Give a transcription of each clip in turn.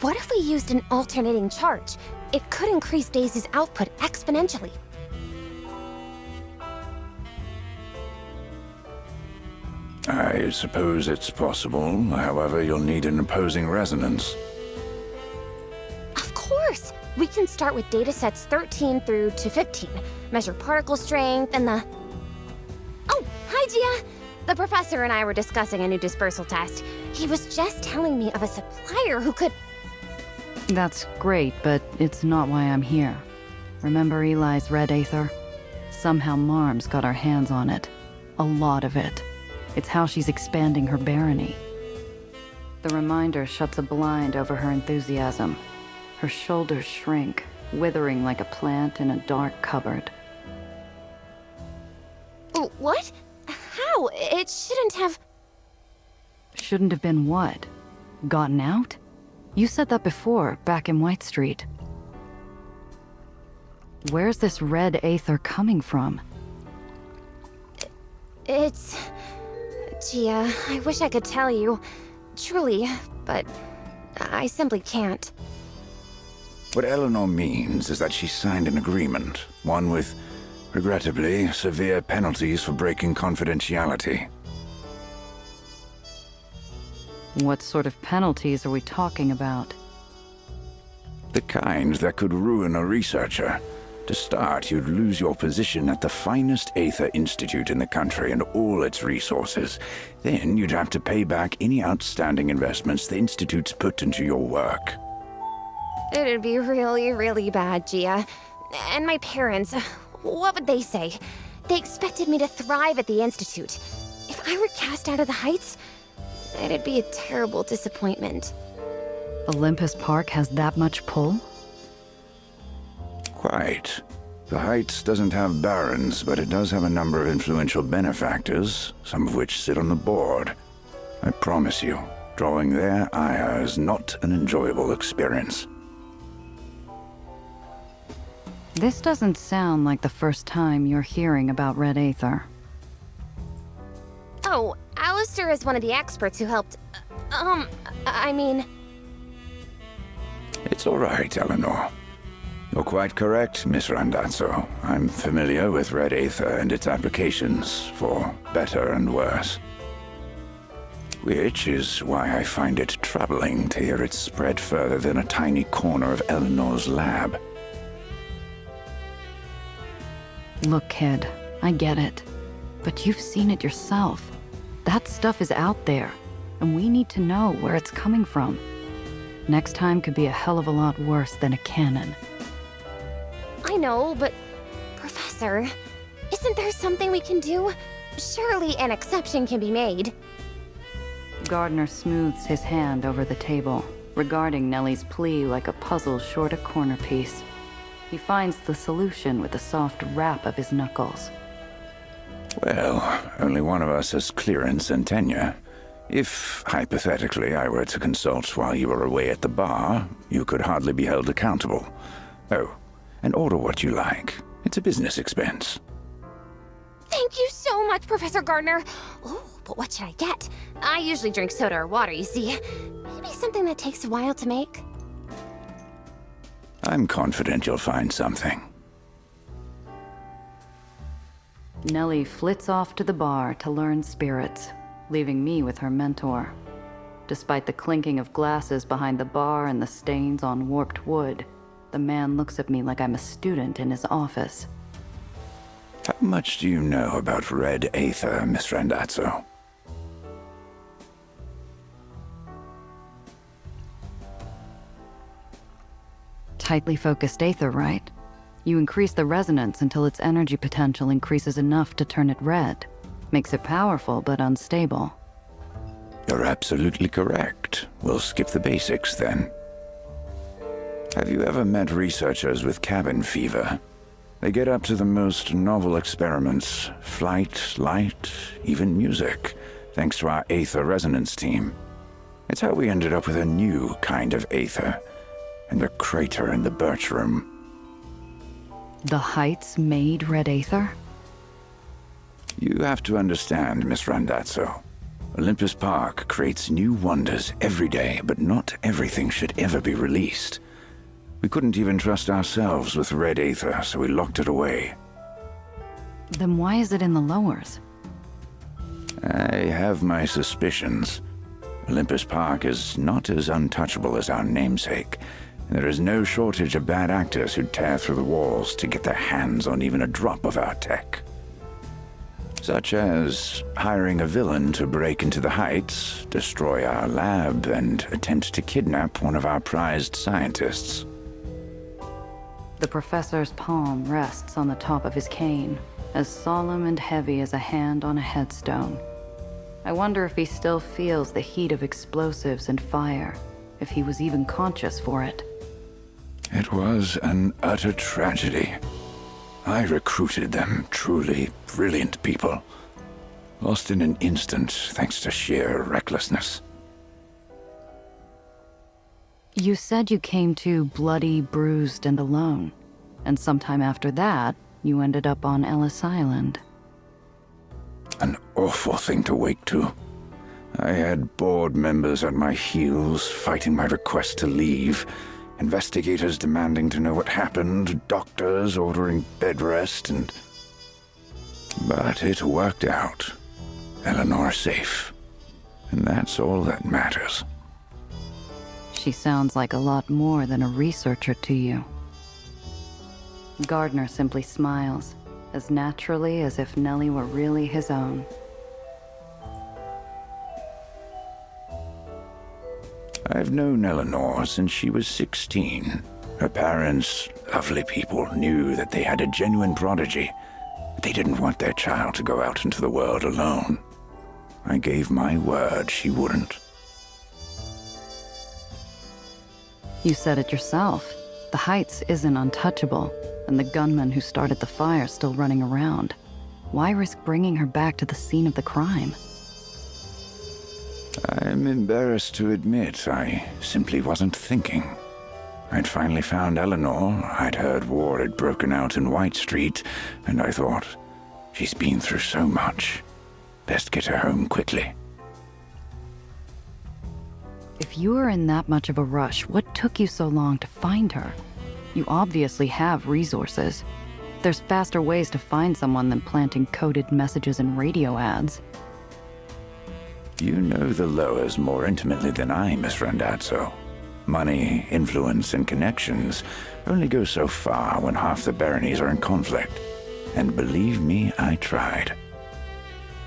What if we used an alternating charge? It could increase Daisy's output exponentially. I suppose it's possible. However, you'll need an opposing resonance. Of course! We can start with datasets 13 through to 15, measure particle strength, and the... Oh, hi, Gia! The professor and I were discussing a new dispersal test. He was just telling me of a supplier who could... That's great, but it's not why I'm here. Remember Eli's red Aether? Somehow Marm's got her hands on it. A lot of it. It's how she's expanding her barony. The reminder shuts a blind over her enthusiasm. Her shoulders shrink, withering like a plant in a dark cupboard. What? How? It shouldn't have... Shouldn't have been what? Gotten out? You said that before, back in White Street. Where's this red Aether coming from? It's... Gia, I wish I could tell you. Truly, but I simply can't. What Eleanor means is that she signed an agreement, one with, regrettably, severe penalties for breaking confidentiality. What sort of penalties are we talking about? The kind that could ruin a researcher. To start, you'd lose your position at the finest Aether Institute in the country and all its resources. Then you'd have to pay back any outstanding investments the Institute's put into your work. It'd be really, really bad, Gia. And my parents, what would they say? They expected me to thrive at the Institute. If I were cast out of the Heights, it'd be a terrible disappointment. Olympus Park has that much pull? Quite. The Heights doesn't have barons, but it does have a number of influential benefactors, some of which sit on the board. I promise you, drawing their ire is not an enjoyable experience. This doesn't sound like the first time you're hearing about red Aether. Oh, Alistair is one of the experts who helped... I mean... It's all right, Eleanor. You're quite correct, Miss Randazzo. I'm familiar with red Aether and its applications, for better and worse. Which is why I find it troubling to hear it spread further than a tiny corner of Eleanor's lab. Look, kid, I get it. But you've seen it yourself. That stuff is out there, and we need to know where it's coming from. Next time could be a hell of a lot worse than a cannon. I know, but... Professor, isn't there something we can do? Surely an exception can be made. Gardner smooths his hand over the table, regarding Nellie's plea like a puzzle short a corner piece. He finds the solution with a soft rap of his knuckles. Well, only one of us has clearance and tenure. If, hypothetically, I were to consult while you were away at the bar, you could hardly be held accountable. Oh, and order what you like. It's a business expense. Thank you so much, Professor Gardner. Oh, but what should I get? I usually drink soda or water, you see. Maybe something that takes a while to make. I'm confident you'll find something. Nellie flits off to the bar to learn spirits, leaving me with her mentor. Despite the clinking of glasses behind the bar and the stains on warped wood, the man looks at me like I'm a student in his office. How much do you know about red Aether, Miss Randazzo? Tightly focused Aether, right? You increase the resonance until its energy potential increases enough to turn it red. Makes it powerful but unstable. You're absolutely correct. We'll skip the basics then. Have you ever met researchers with cabin fever? They get up to the most novel experiments, flight, light, even music, thanks to our Aether resonance team. It's how we ended up with a new kind of Aether, and a crater in the birch room. The Heights made red Aether? You have to understand, Miss Randazzo. Olympus Park creates new wonders every day, but not everything should ever be released. We couldn't even trust ourselves with red Aether, so we locked it away. Then why is it in the lowers? I have my suspicions. Olympus Park is not as untouchable as our namesake. There is no shortage of bad actors who tear through the walls to get their hands on even a drop of our tech. Such as hiring a villain to break into the Heights, destroy our lab, and attempt to kidnap one of our prized scientists. The professor's palm rests on the top of his cane, as solemn and heavy as a hand on a headstone. I wonder if he still feels the heat of explosives and fire, if he was even conscious for it. It was an utter tragedy. I recruited them, truly brilliant people. Lost in an instant thanks to sheer recklessness. You said you came to bloody, bruised, and alone. And sometime after that, you ended up on Ellis Island. An awful thing to wake to. I had board members at my heels fighting my request to leave, investigators demanding to know what happened, doctors ordering bed rest, and... But it worked out. Eleanor safe. And that's all that matters. She sounds like a lot more than a researcher to you. Gardner simply smiles, as naturally as if Nellie were really his own. I've known Eleanor since she was 16. Her parents, lovely people, knew that they had a genuine prodigy. They didn't want their child to go out into the world alone. I gave my word she wouldn't. You said it yourself. The Heights isn't untouchable, and the gunman who started the fire still running around. Why risk bringing her back to the scene of the crime? I'm embarrassed to admit I simply wasn't thinking. I'd finally found Eleanor. I'd heard war had broken out in White Street, and I thought, she's been through so much. Best get her home quickly. If you were in that much of a rush, what took you so long to find her? You obviously have resources. There's faster ways to find someone than planting coded messages in radio ads. You know the lowers more intimately than I, Miss Randazzo. Money, influence, and connections only go so far when half the baronies are in conflict. And believe me, I tried.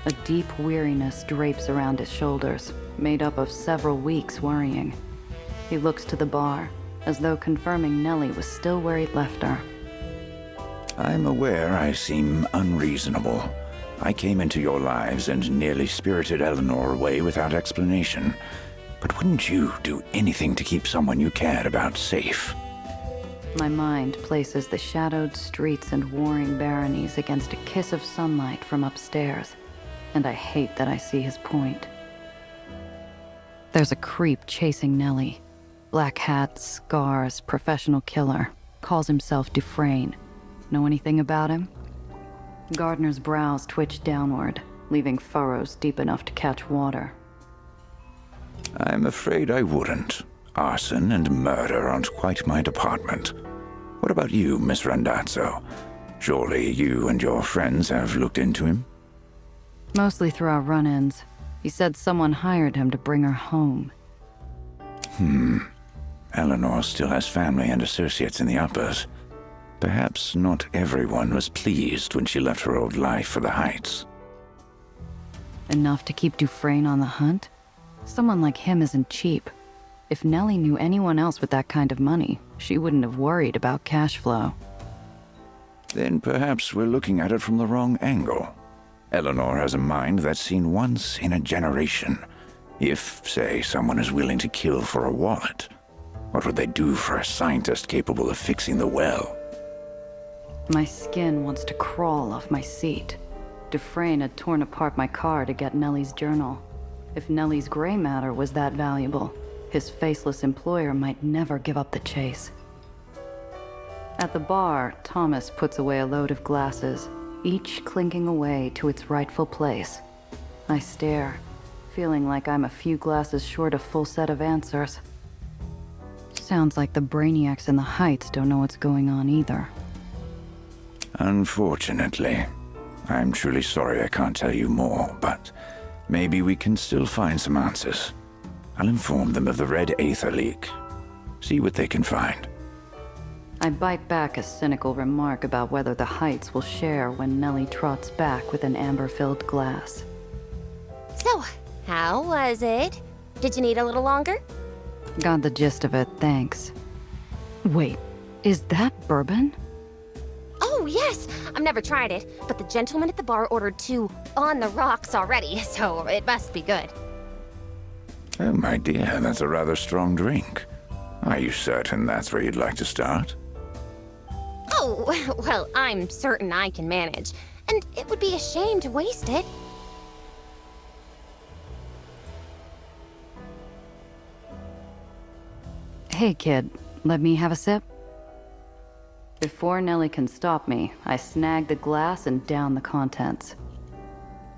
A deep weariness drapes around his shoulders, made up of several weeks worrying. He looks to the bar, as though confirming Nellie was still where he'd left her. I'm aware I seem unreasonable. I came into your lives and nearly spirited Eleanor away without explanation. But wouldn't you do anything to keep someone you cared about safe? My mind places the shadowed streets and warring baronies against a kiss of sunlight from upstairs, and I hate that I see his point. There's a creep chasing Nellie. Black hat, scars, professional killer. Calls himself Dufresne. Know anything about him? Gardner's brows twitch downward, leaving furrows deep enough to catch water. I'm afraid I wouldn't. Arson and murder aren't quite my department. What about you, Miss Randazzo? Surely you and your friends have looked into him? Mostly through our run-ins. He said someone hired him to bring her home. Eleanor still has family and associates in the uppers. Perhaps not everyone was pleased when she left her old life for the Heights. Enough to keep Dufresne on the hunt? Someone like him isn't cheap. If Nellie knew anyone else with that kind of money, she wouldn't have worried about cash flow. Then perhaps we're looking at it from the wrong angle. Eleanor has a mind that's seen once in a generation. If, say, someone is willing to kill for a wallet, what would they do for a scientist capable of fixing the well? My skin wants to crawl off my seat. Dufresne had torn apart my car to get Nellie's journal. If Nellie's gray matter was that valuable, his faceless employer might never give up the chase. At the bar, Thomas puts away a load of glasses, each clinking away to its rightful place. I stare, feeling like I'm a few glasses short of full set of answers. Sounds like the brainiacs in the Heights don't know what's going on either. Unfortunately. I'm truly sorry I can't tell you more, but maybe we can still find some answers. I'll inform them of the red Aether leak. See what they can find. I bite back a cynical remark about whether the Heights will share when Nellie trots back with an amber-filled glass. So, how was it? Did you need a little longer? Got the gist of it, thanks. Wait, is that bourbon? Oh, yes! I've never tried it, but the gentleman at the bar ordered 2 on the rocks already, so it must be good. Oh, my dear, that's a rather strong drink. Are you certain that's where you'd like to start? Oh, well, I'm certain I can manage, and it would be a shame to waste it. Hey, kid, let me have a sip? Before Nellie can stop me, I snag the glass and down the contents.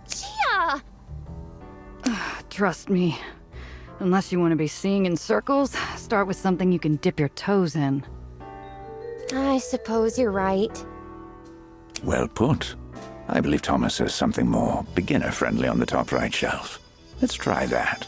Gia! Trust me. Unless you want to be seeing in circles, start with something you can dip your toes in. I suppose you're right. Well put. I believe Thomas has something more beginner-friendly on the top right shelf. Let's try that.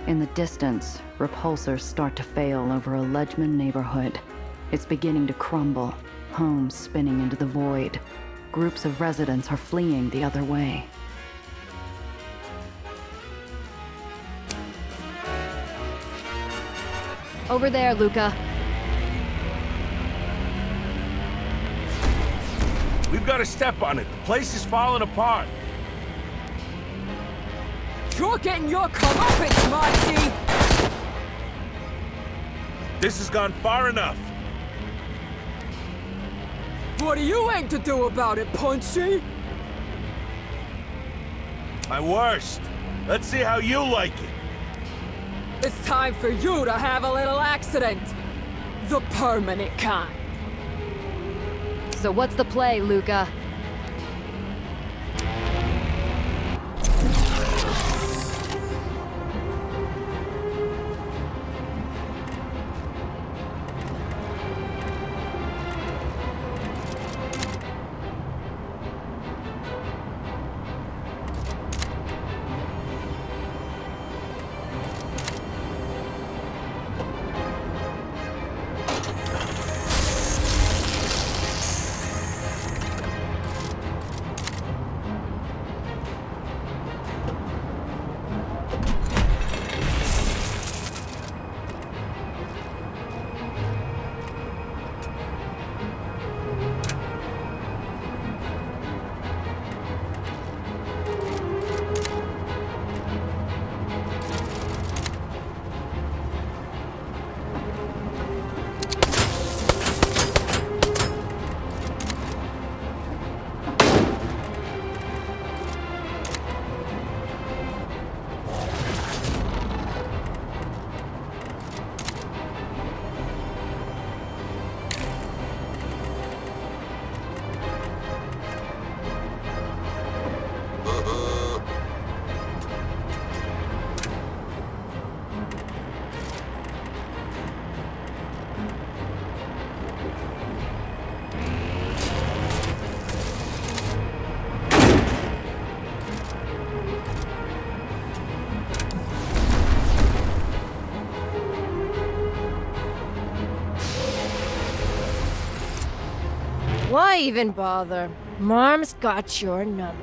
In the distance, repulsors start to fail over a Ledgman neighborhood. It's beginning to crumble, homes spinning into the void. Groups of residents are fleeing the other way. Over there, Luca. We've got to step on it. The place is falling apart. You're getting your comeuppance, Marty! This has gone far enough. What do you aim to do about it, Punchy? My worst. Let's see how you like it. It's time for you to have a little accident. The permanent kind. So what's the play, Luca? Why even bother? Marm's got your number.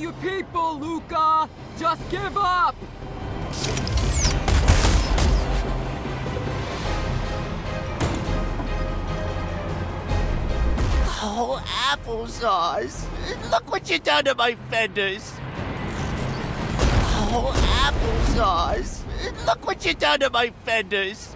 your people, Luca! Just give up! Oh, applesauce! Look what you done to my fenders! Oh, applesauce! Look what you done to my fenders!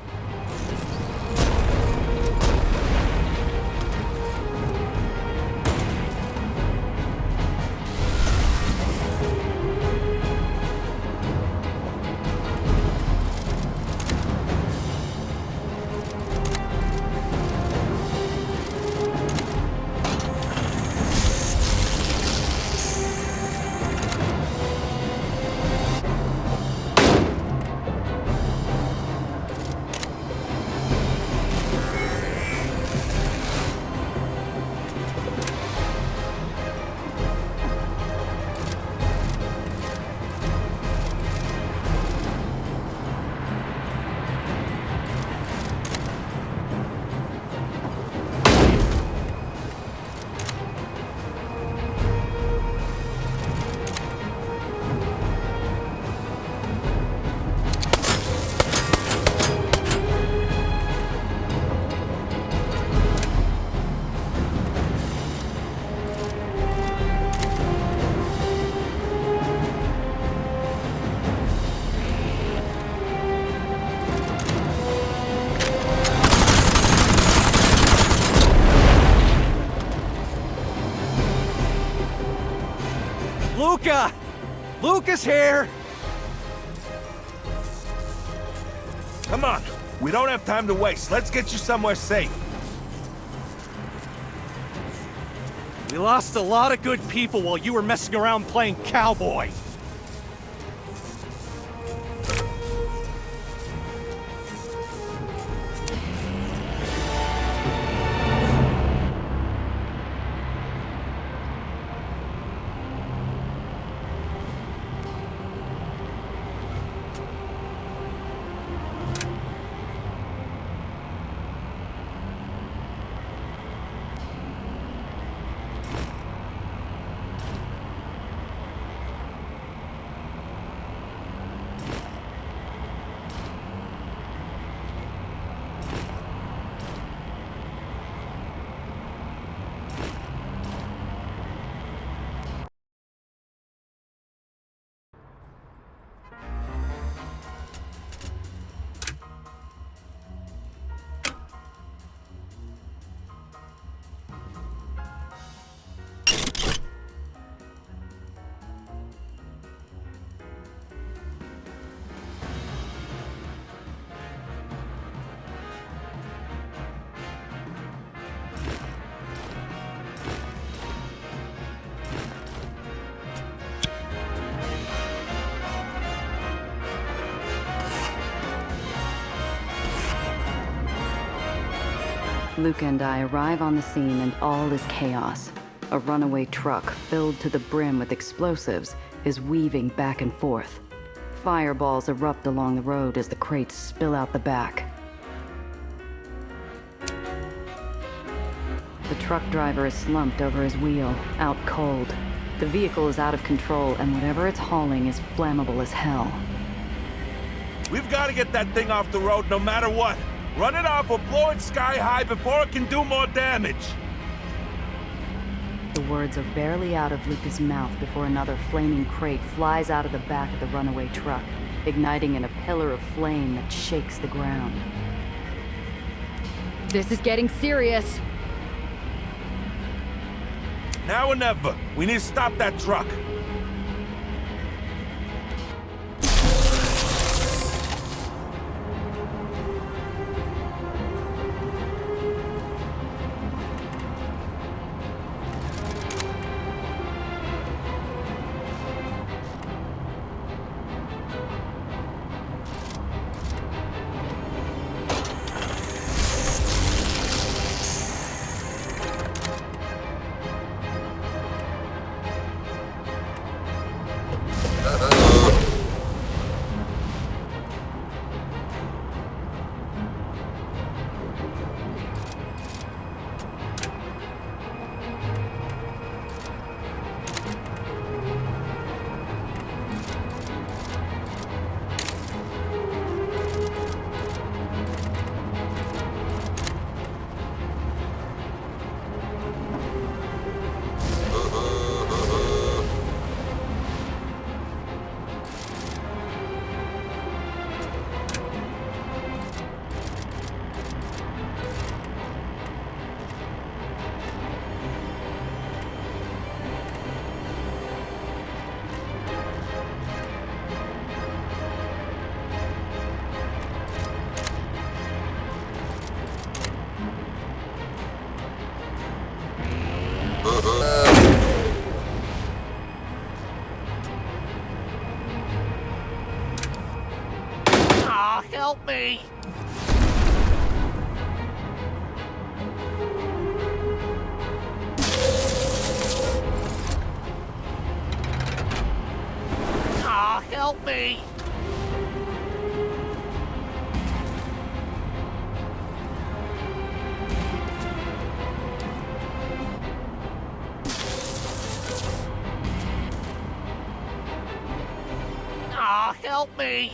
Luca! Luca's here! Come on, we don't have time to waste. Let's get you somewhere safe. We lost a lot of good people while you were messing around playing cowboy. Luca and I arrive on the scene and all is chaos. A runaway truck filled to the brim with explosives is weaving back and forth. Fireballs erupt along the road as the crates spill out the back. The truck driver is slumped over his wheel, out cold. The vehicle is out of control and whatever it's hauling is flammable as hell. We've got to get that thing off the road no matter what. Run it off or blow it sky high before it can do more damage. The words are barely out of Luca's mouth before another flaming crate flies out of the back of the runaway truck, igniting in a pillar of flame that shakes the ground. This is getting serious. Now or never. We need to stop that truck. help me! Aw, help me! Aw, help me!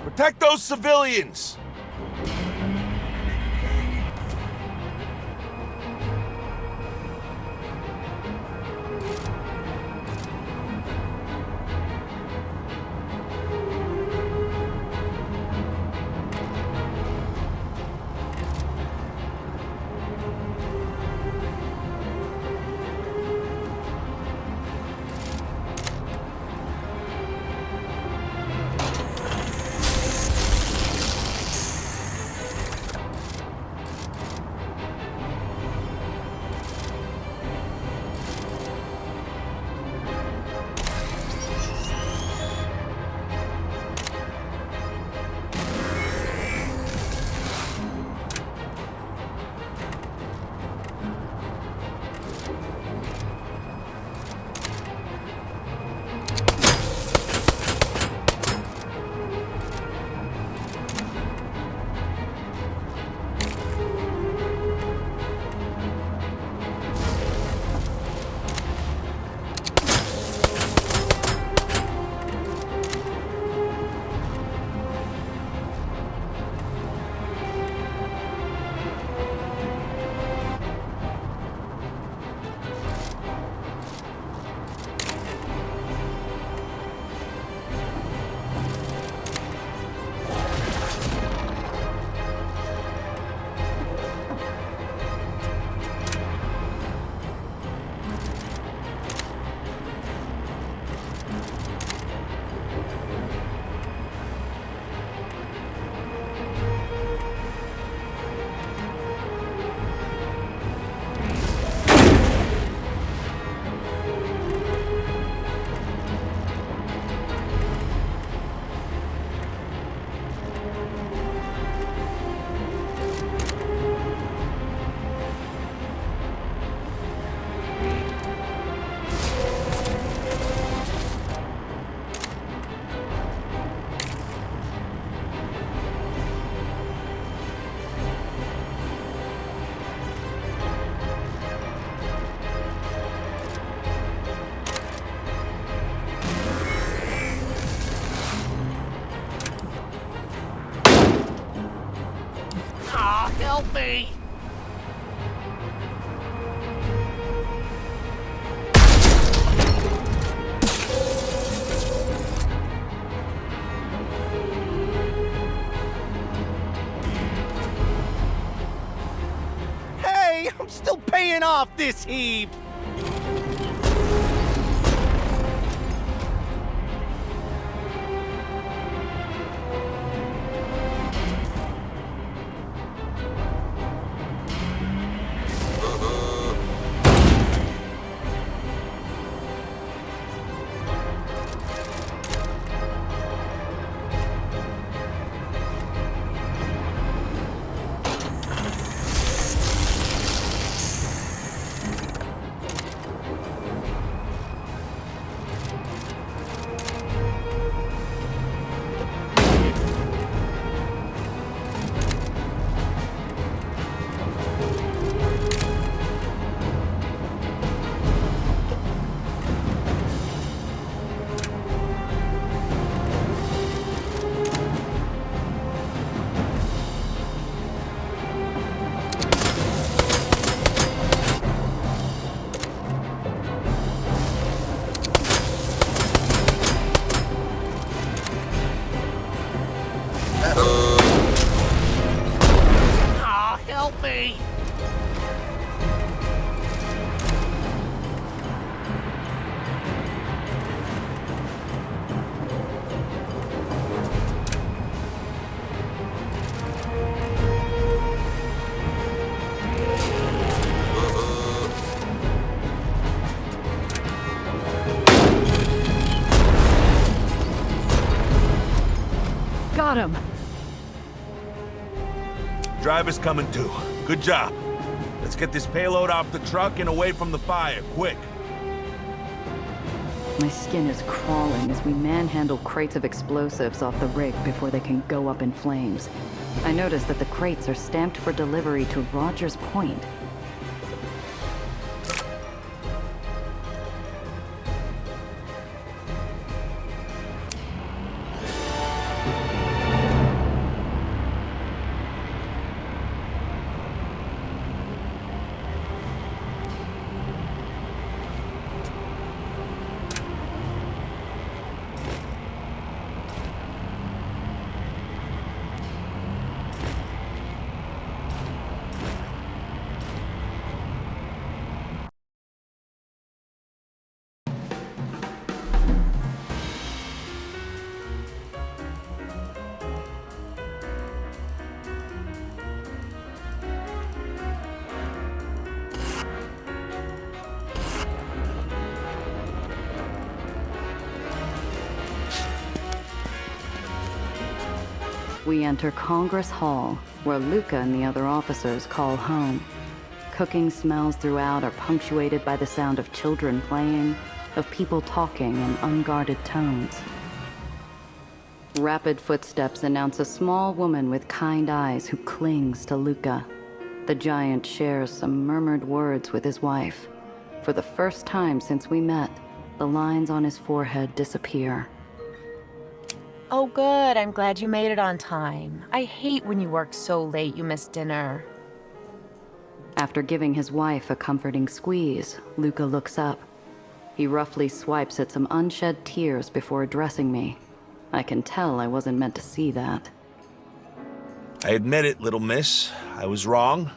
Protect those civilians! Help me! Hey, I'm still paying off this heap! him. Driver's coming too. Good job. Let's get this payload off the truck and away from the fire, quick. My skin is crawling as we manhandle crates of explosives off the rig before they can go up in flames. I notice that the crates are stamped for delivery to Rogers Point. We enter Congress Hall, where Luca and the other officers call home. Cooking smells throughout are punctuated by the sound of children playing, of people talking in unguarded tones. Rapid footsteps announce a small woman with kind eyes who clings to Luca. The giant shares some murmured words with his wife. For the first time since we met, the lines on his forehead disappear. Oh good, I'm glad you made it on time. I hate when you work so late you miss dinner. After giving his wife a comforting squeeze, Luca looks up. He roughly swipes at some unshed tears before addressing me. I can tell I wasn't meant to see that. I admit it, little miss. I was wrong.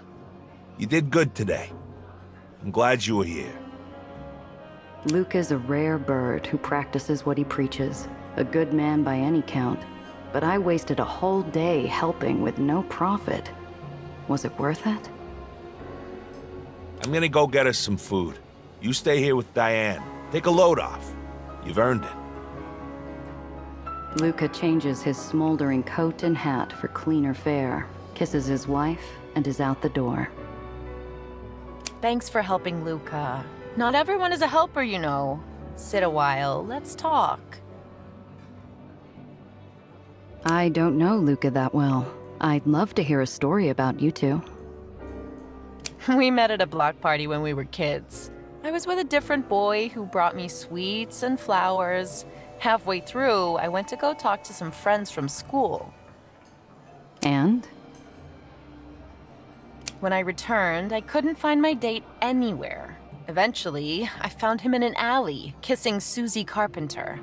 You did good today. I'm glad you were here. Luke is a rare bird who practices what he preaches. A good man by any count. But I wasted a whole day helping with no profit. Was it worth it? I'm gonna go get us some food. You stay here with Diane. Take a load off. You've earned it. Luca changes his smoldering coat and hat for cleaner fare, kisses his wife, and is out the door. Thanks for helping Luca. Not everyone is a helper, you know. Sit a while, let's talk. I don't know Luca that well. I'd love to hear a story about you two. We met at a block party when we were kids. I was with a different boy who brought me sweets and flowers. Halfway through, I went to go talk to some friends from school. And? When I returned, I couldn't find my date anywhere. Eventually, I found him in an alley, kissing Susie Carpenter.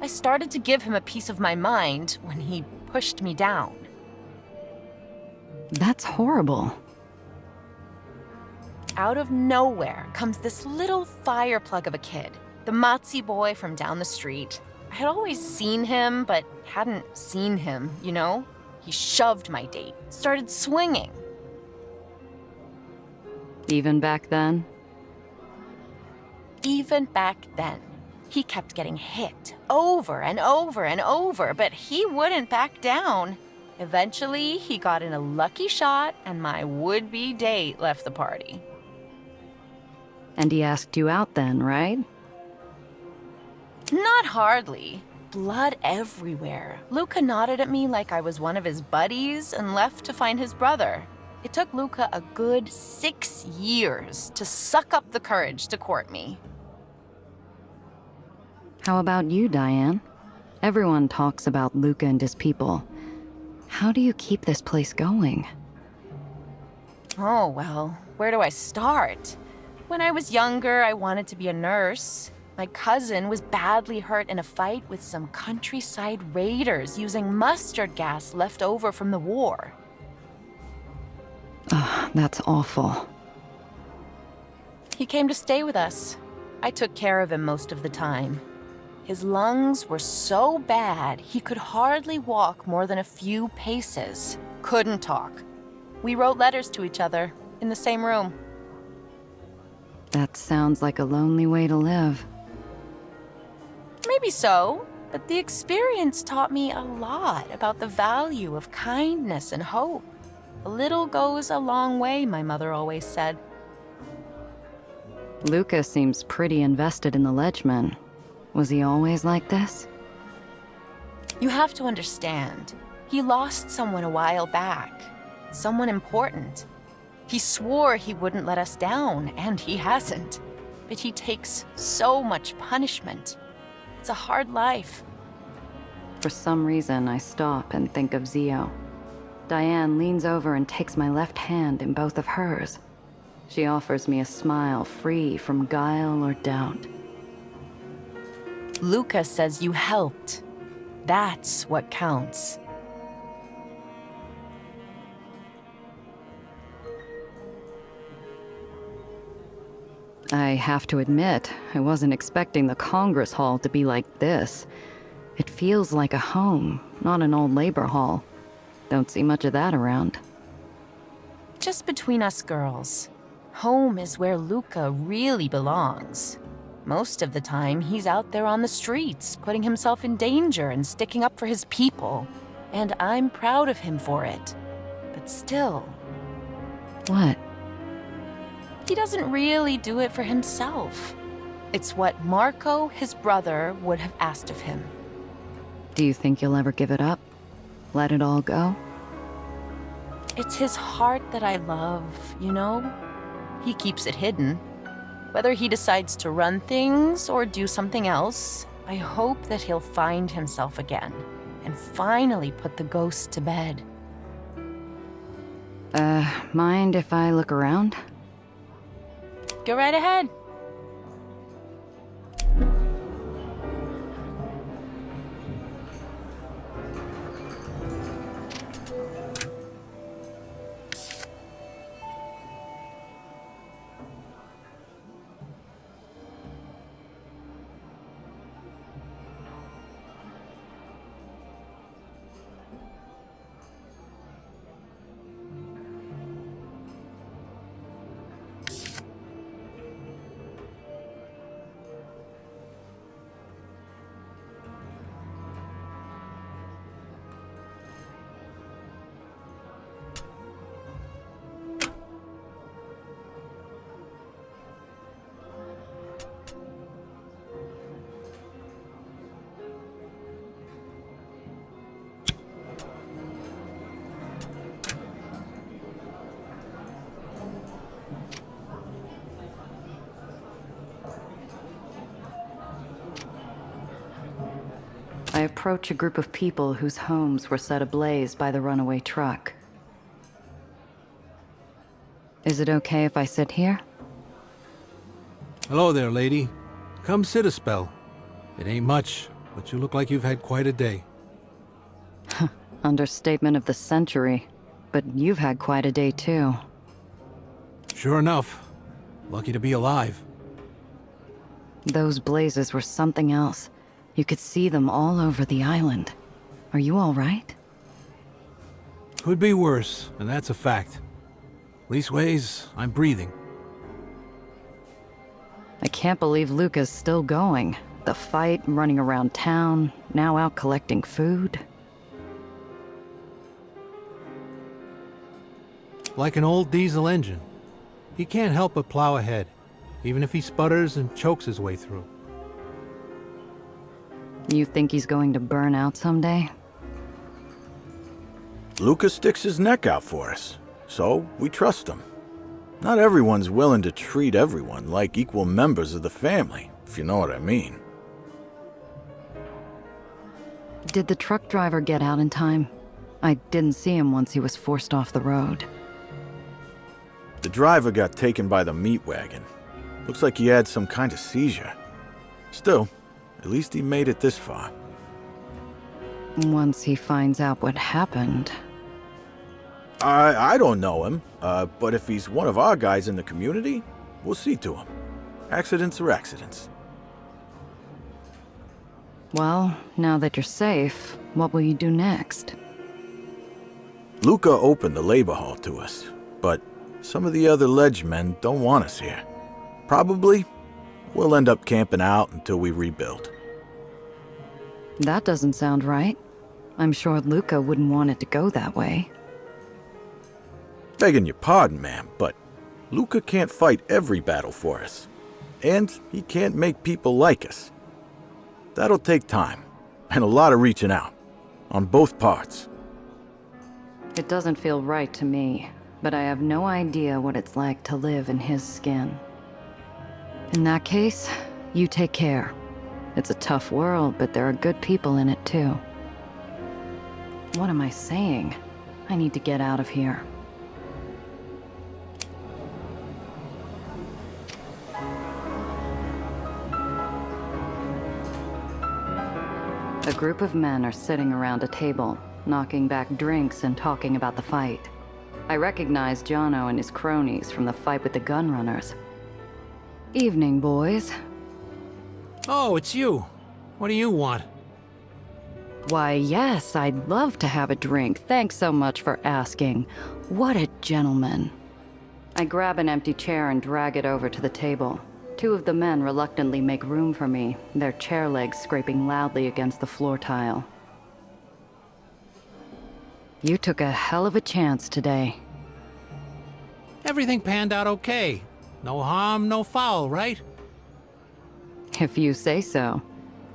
I started to give him a piece of my mind when he pushed me down. That's horrible. Out of nowhere comes this little fire plug of a kid, the Motzi boy from down the street. I had always seen him, but hadn't seen him, you know? He shoved my date, started swinging. Even back then? Even back then. He kept getting hit over and over and over, but he wouldn't back down. Eventually, he got in a lucky shot, and my would-be date left the party. And he asked you out then, right? Not hardly. Blood everywhere. Luca nodded at me like I was one of his buddies and left to find his brother. It took Luca a good 6 years to suck up the courage to court me. How about you, Diane? Everyone talks about Luca and his people. How do you keep this place going? Oh, well, where do I start? When I was younger, I wanted to be a nurse. My cousin was badly hurt in a fight with some countryside raiders using mustard gas left over from the war. Ugh, that's awful. He came to stay with us. I took care of him most of the time. His lungs were so bad, he could hardly walk more than a few paces. Couldn't talk. We wrote letters to each other in the same room. That sounds like a lonely way to live. Maybe so, But the experience taught me a lot about the value of kindness and hope. A little goes a long way, my mother always said. Lucas seems pretty invested in the Ledgemen. Was he always like this? You have to understand, he lost someone a while back. Someone important. He swore he wouldn't let us down, and he hasn't. But he takes so much punishment. It's a hard life. For some reason, I stop and think of Zio. Diane leans over and takes my left hand in both of hers. She offers me a smile free from guile or doubt. Lucas says you helped. That's what counts. I have to admit, I wasn't expecting the Congress Hall to be like this. It feels like a home, not an old labor hall. Don't see much of that around. Just between us girls, home is where Luca really belongs. Most of the time, he's out there on the streets, putting himself in danger and sticking up for his people. And I'm proud of him for it. But still... What? He doesn't really do it for himself. It's what Marco, his brother, would have asked of him. Do you think you'll ever give it up? Let it all go? It's his heart that I love, you know? He keeps it hidden. Whether he decides to run things or do something else, I hope that he'll find himself again and finally put the ghost to bed. Mind if I look around? Go right ahead. I approach a group of people whose homes were set ablaze by the runaway truck. Is it okay if I sit here? Hello there, lady. Come sit a spell. It ain't much, but you look like you've had quite a day. Understatement of the century. But you've had quite a day too. Sure enough. Lucky to be alive. Those blazes were something else. You could see them all over the island. Are you all right? Could be worse, and that's a fact. Leastways, I'm breathing. I can't believe Luca's still going. The fight, running around town, now out collecting food. Like an old diesel engine. He can't help but plow ahead, even if he sputters and chokes his way through. You think he's going to burn out someday? Lucas sticks his neck out for us, so we trust him. Not everyone's willing to treat everyone like equal members of the family, if you know what I mean. Did the truck driver get out in time? I didn't see him once he was forced off the road. The driver got taken by the meat wagon. Looks like he had some kind of seizure. Still, at least he made it this far. Once he finds out what happened... I don't know him, but if he's one of our guys in the community, we'll see to him. Accidents are accidents. Well, now that you're safe, what will you do next? Luca opened the labor hall to us, but some of the other ledge men don't want us here. Probably, we'll end up camping out until we rebuild. That doesn't sound right. I'm sure Luca wouldn't want it to go that way. Begging your pardon, ma'am, but Luca can't fight every battle for us. And he can't make people like us. That'll take time, and a lot of reaching out, on both parts. It doesn't feel right to me, but I have no idea what it's like to live in his skin. In that case, you take care. It's a tough world, but there are good people in it too. What am I saying? I need to get out of here. A group of men are sitting around a table, knocking back drinks and talking about the fight. I recognize Jono and his cronies from the fight with the gunrunners. Evening, boys. Oh, it's you. What do you want? Why, yes, I'd love to have a drink. Thanks so much for asking. What a gentleman. I grab an empty chair and drag it over to the table. Two of the men reluctantly make room for me, their chair legs scraping loudly against the floor tile. You took a hell of a chance today. Everything panned out okay. No harm, no foul, right? If you say so.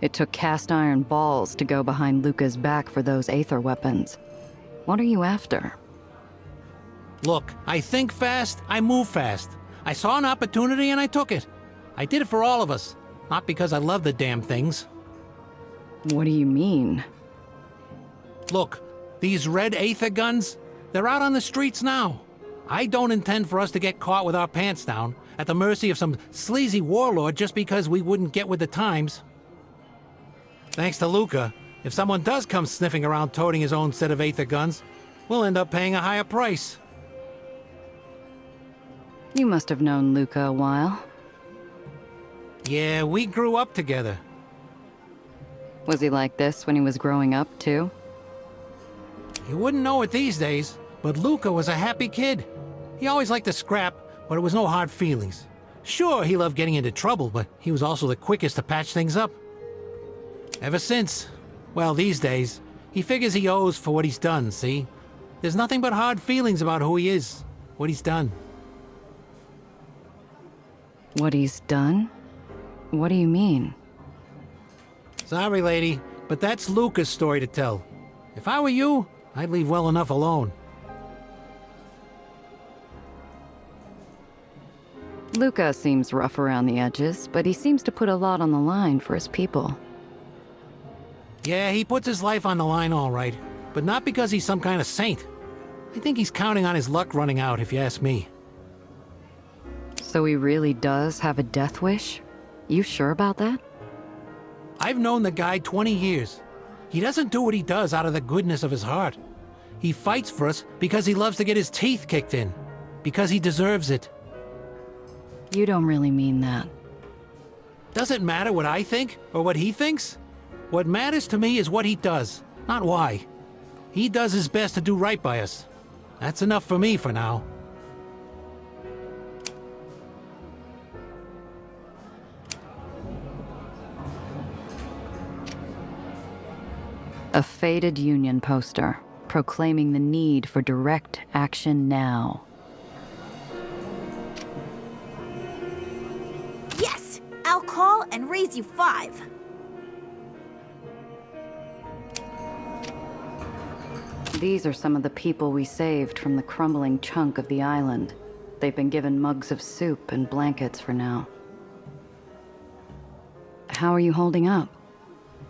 It took cast iron balls to go behind Luca's back for those Aether weapons. What are you after? Look, I think fast, I move fast. I saw an opportunity and I took it. I did it for all of us, not because I love the damn things. What do you mean? Look, these red Aether guns, they're out on the streets now. I don't intend for us to get caught with our pants down, at the mercy of some sleazy warlord just because we wouldn't get with the times. Thanks to Luca, if someone does come sniffing around toting his own set of Aether guns, we'll end up paying a higher price. You must have known Luca a while. Yeah, we grew up together. Was he like this when he was growing up, too? You wouldn't know it these days, but Luca was a happy kid. He always liked to scrap, but it was no hard feelings. Sure, he loved getting into trouble, but he was also the quickest to patch things up. Ever since, well, these days, he figures he owes for what he's done, see? There's nothing but hard feelings about who he is, what he's done. What he's done? What do you mean? Sorry, lady, but that's Luca's story to tell. If I were you, I'd leave well enough alone. Luca seems rough around the edges, but he seems to put a lot on the line for his people. Yeah, he puts his life on the line all right, but not because he's some kind of saint. I think he's counting on his luck running out, if you ask me. So he really does have a death wish? You sure about that? I've known the guy 20 years. He doesn't do what he does out of the goodness of his heart. He fights for us because he loves to get his teeth kicked in. Because he deserves it. You don't really mean that. Doesn't matter what I think or what he thinks. What matters to me is what he does, not why. He does his best to do right by us. That's enough for me for now. A faded Union poster, proclaiming the need for direct action now. Yes! I'll call and raise you 5. These are some of the people we saved from the crumbling chunk of the island. They've been given mugs of soup and blankets for now. How are you holding up?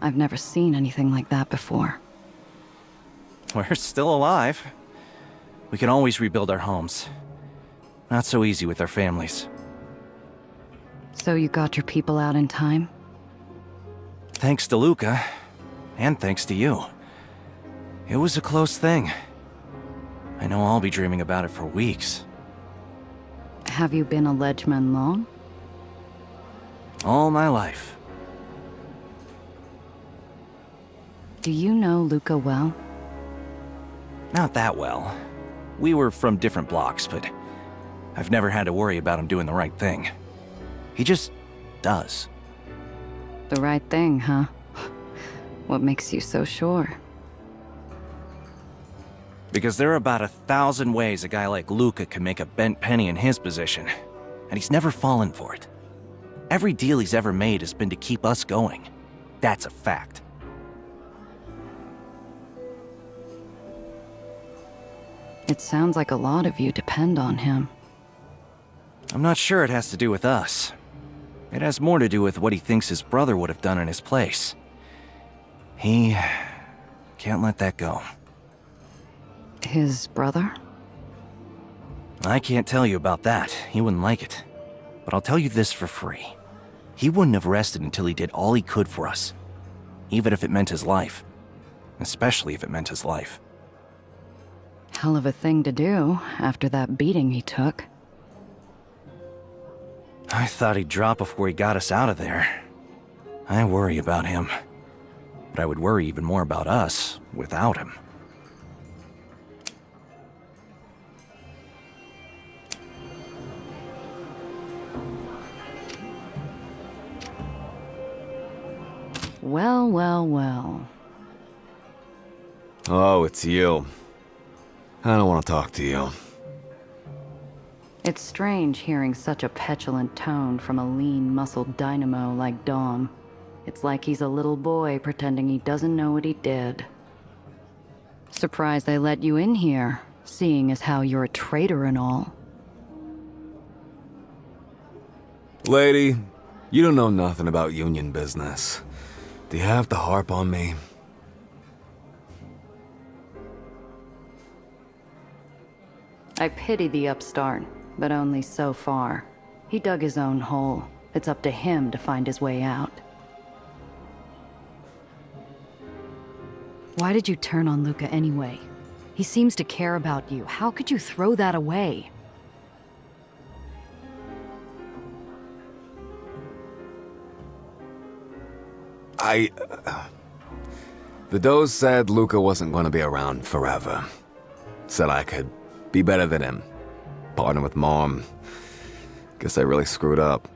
I've never seen anything like that before. We're still alive. We can always rebuild our homes. Not so easy with our families. So you got your people out in time? Thanks to Luca, and thanks to you. It was a close thing. I know I'll be dreaming about it for weeks. Have you been a Ledgeman long? All my life. Do you know Luca well? Not that well. We were from different blocks, but I've never had to worry about him doing the right thing. He just does. The right thing, huh? What makes you so sure? Because there are about 1,000 ways a guy like Luca can make a bent penny in his position, and he's never fallen for it. Every deal he's ever made has been to keep us going. That's a fact. It sounds like a lot of you depend on him. I'm not sure it has to do with us. It has more to do with what he thinks his brother would have done in his place. He can't let that go. His brother? I can't tell you about that. He wouldn't like it. But I'll tell you this for free. He wouldn't have rested until he did all he could for us. Even if it meant his life. Especially if it meant his life. Hell of a thing to do after that beating he took. I thought he'd drop before he got us out of there. I worry about him. But I would worry even more about us without him. Well, well, well. Oh, it's you. I don't want to talk to you. It's strange hearing such a petulant tone from a lean, muscled dynamo like Dom. It's like he's a little boy pretending he doesn't know what he did. Surprised they let you in here, seeing as how you're a traitor and all. Lady, you don't know nothing about union business. Do you have to harp on me? I pity the upstart, but only so far. He dug his own hole. It's up to him to find his way out. Why did you turn on Luca anyway? He seems to care about you. How could you throw that away? The Does said Luca wasn't going to be around forever. Said I could be better than him. Partner with Mom. Guess I really screwed up.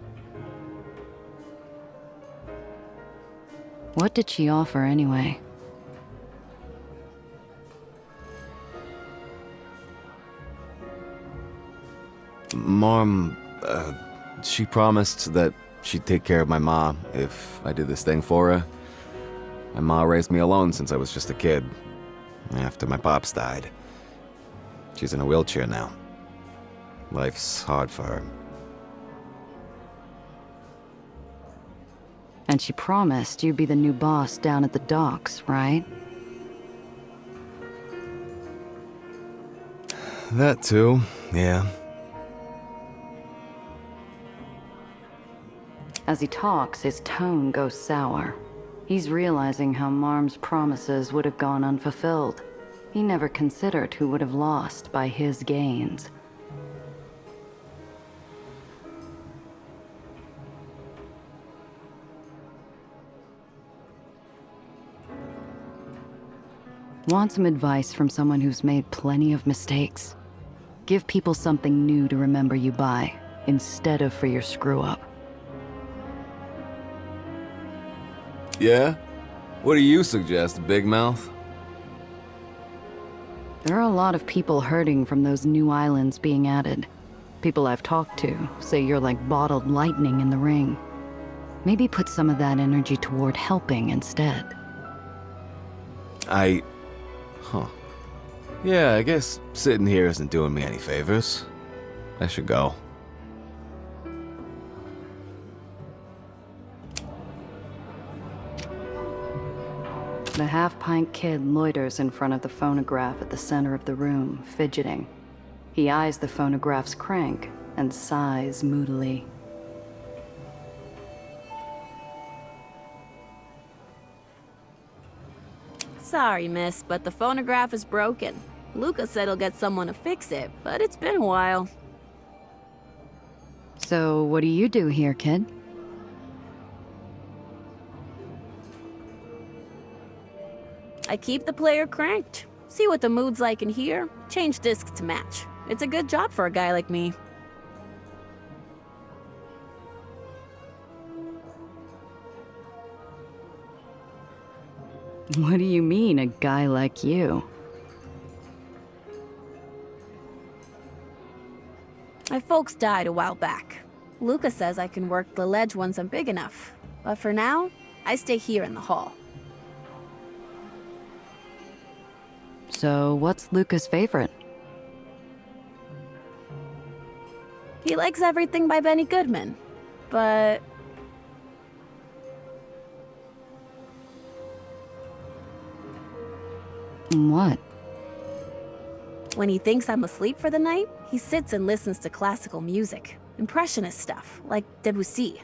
What did she offer anyway? Mom, she promised that she'd take care of my ma if I did this thing for her. My ma raised me alone since I was just a kid, after my pops died. She's in a wheelchair now. Life's hard for her. And she promised you'd be the new boss down at the docks, right? That too, yeah. As he talks, his tone goes sour. He's realizing how Marm's promises would have gone unfulfilled. He never considered who would have lost by his gains. Want some advice from someone who's made plenty of mistakes? Give people something new to remember you by, instead of for your screw-up. Yeah? What do you suggest, Big Mouth? There are a lot of people hurting from those new islands being added. People I've talked to say you're like bottled lightning in the ring. Maybe put some of that energy toward helping instead. Huh. Yeah, I guess sitting here isn't doing me any favors. I should go. The half-pint kid loiters in front of the phonograph at the center of the room, fidgeting. He eyes the phonograph's crank and sighs moodily. Sorry, miss, but the phonograph is broken. Luca said he'll get someone to fix it, but it's been a while. So, what do you do here, kid? I keep the player cranked. See what the mood's like in here, change discs to match. It's a good job for a guy like me. What do you mean, a guy like you? My folks died a while back. Luca says I can work the ledge once I'm big enough. But for now, I stay here in the hall. So, what's Luca's favorite? He likes everything by Benny Goodman. But What? when he thinks I'm asleep for the night, he sits and listens to classical music. Impressionist stuff, like Debussy.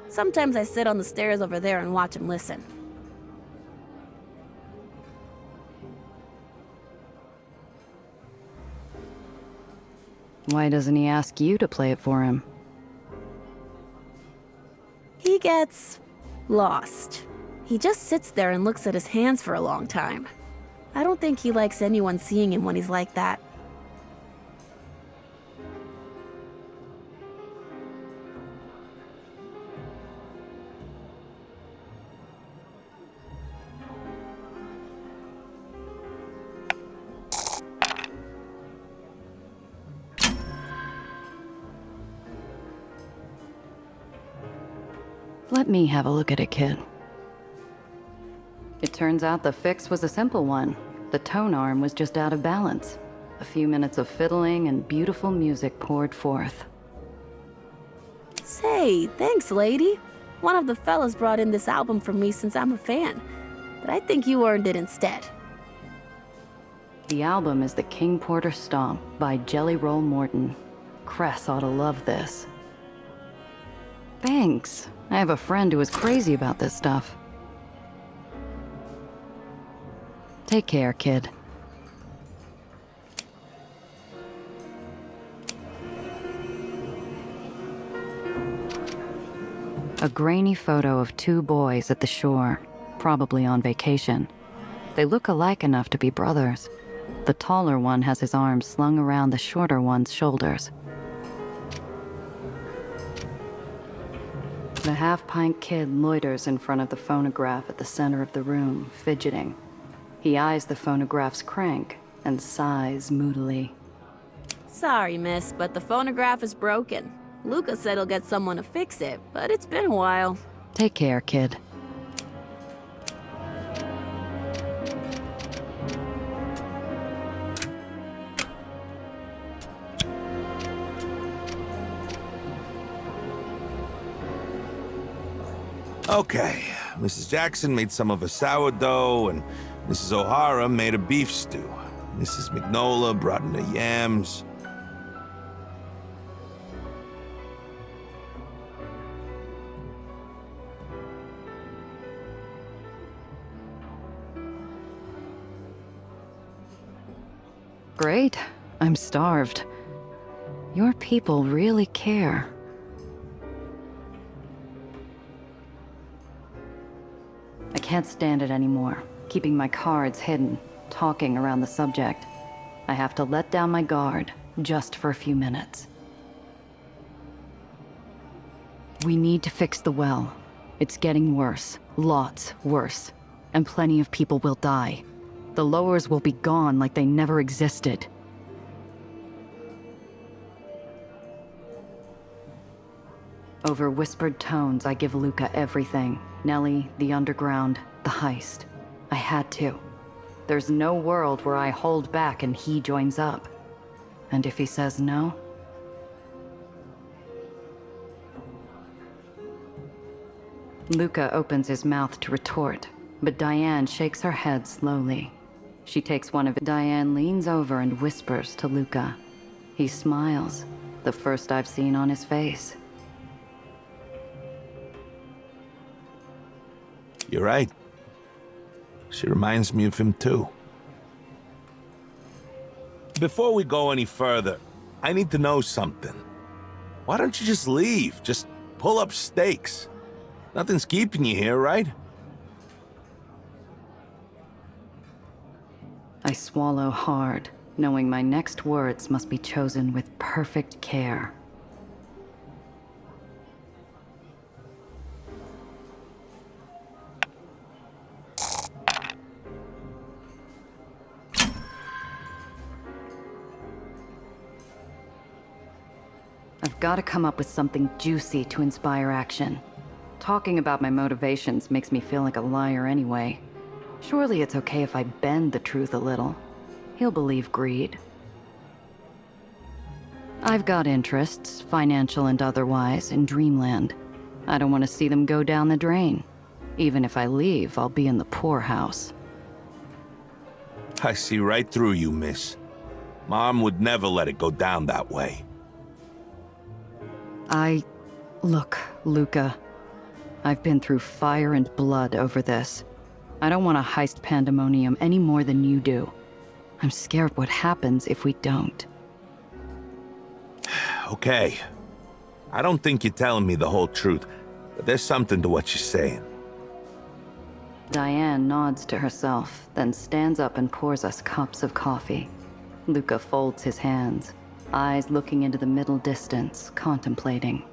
Sometimes I sit on the stairs over there and watch him listen. Why doesn't he ask you to play it for him? He gets lost. He just sits there and looks at his hands for a long time. I don't think he likes anyone seeing him when he's like that. Let me have a look at it, kid. It turns out the fix was a simple one. The tone arm was just out of balance. A few minutes of fiddling and beautiful music poured forth. Say, thanks, lady. One of the fellas brought in this album for me since I'm a fan. But I think you earned it instead. The album is The King Porter Stomp by Jelly Roll Morton. Cress ought to love this. Thanks. I have a friend who is crazy about this stuff. Take care, kid. A grainy photo of two boys at the shore, probably on vacation. They look alike enough to be brothers. The taller one has his arms slung around the shorter one's shoulders. The half-pint kid loiters in front of the phonograph at the center of the room, fidgeting. He eyes the phonograph's crank and sighs moodily. Sorry, miss, but the phonograph is broken. Luca said he'll get someone to fix it, but it's been a while. Take care, kid. Okay, Mrs. Jackson made some of a sourdough, and Mrs. O'Hara made a beef stew. Mrs. Magnola brought in the yams. Great. I'm starved. Your people really care. I can't stand it anymore, keeping my cards hidden, talking around the subject. I have to let down my guard, just for a few minutes. We need to fix the well. It's getting worse, lots worse, and plenty of people will die. The lowers will be gone like they never existed. Over whispered tones, I give Luca everything. Nellie, the underground, the heist. I had to. There's no world where I hold back and he joins up. And if he says no? Luca opens his mouth to retort, but Diane shakes her head slowly. She takes one of it. Diane leans over and whispers to Luca. He smiles, the first I've seen on his face. You're right. She reminds me of him too. Before we go any further, I need to know something. Why don't you just leave? Just pull up stakes. Nothing's keeping you here, right? I swallow hard, knowing my next words must be chosen with perfect care. I've got to come up with something juicy to inspire action. Talking about my motivations makes me feel like a liar anyway. Surely it's okay if I bend the truth a little. He'll believe greed. I've got interests, financial and otherwise, in Dreamland. I don't want to see them go down the drain. Even if I leave, I'll be in the poorhouse. I see right through you, miss. Mom would never let it go down that way. Look, Luca. I've been through fire and blood over this. I don't want to heist pandemonium any more than you do. I'm scared what happens if we don't. Okay. I don't think you're telling me the whole truth, but there's something to what you're saying. Diane nods to herself, then stands up and pours us cups of coffee. Luca folds his hands, eyes looking into the middle distance, contemplating.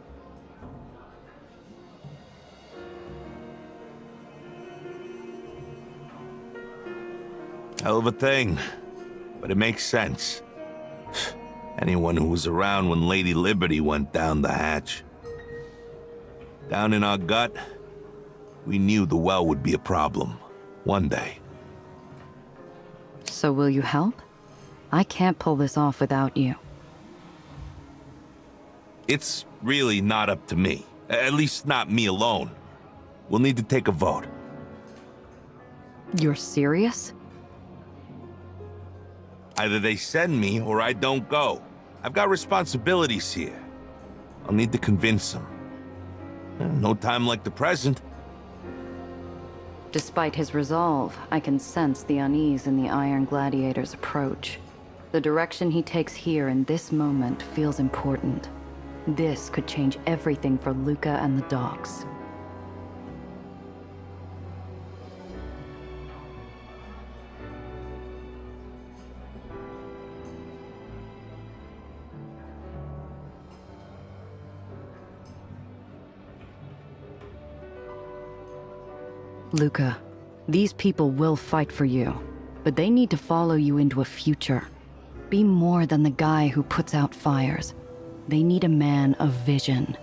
Hell of a thing, but it makes sense. Anyone who was around when Lady Liberty went down the hatch. Down in our gut, we knew the well would be a problem, one day. So will you help? I can't pull this off without you. It's really not up to me. At least not me alone. We'll need to take a vote. You're serious? Either they send me or I don't go. I've got responsibilities here. I'll need to convince them. No time like the present. Despite his resolve, I can sense the unease in the Iron Gladiator's approach. The direction he takes here in this moment feels important. This could change everything for Luca and the dogs. Luca, these people will fight for you, but they need to follow you into a future. Be more than the guy who puts out fires. They need a man of vision.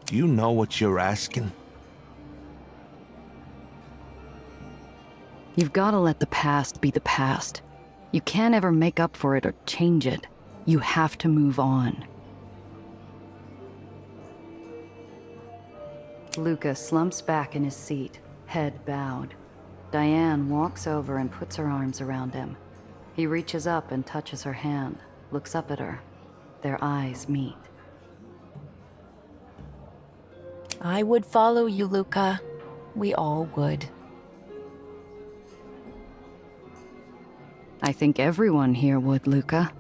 Do you know what you're asking? You've got to let the past be the past. You can't ever make up for it or change it. You have to move on. Luca slumps back in his seat, head bowed. Diane walks over and puts her arms around him. He reaches up and touches her hand, looks up at her. Their eyes meet. I would follow you, Luca. We all would. I think everyone here would, Luca.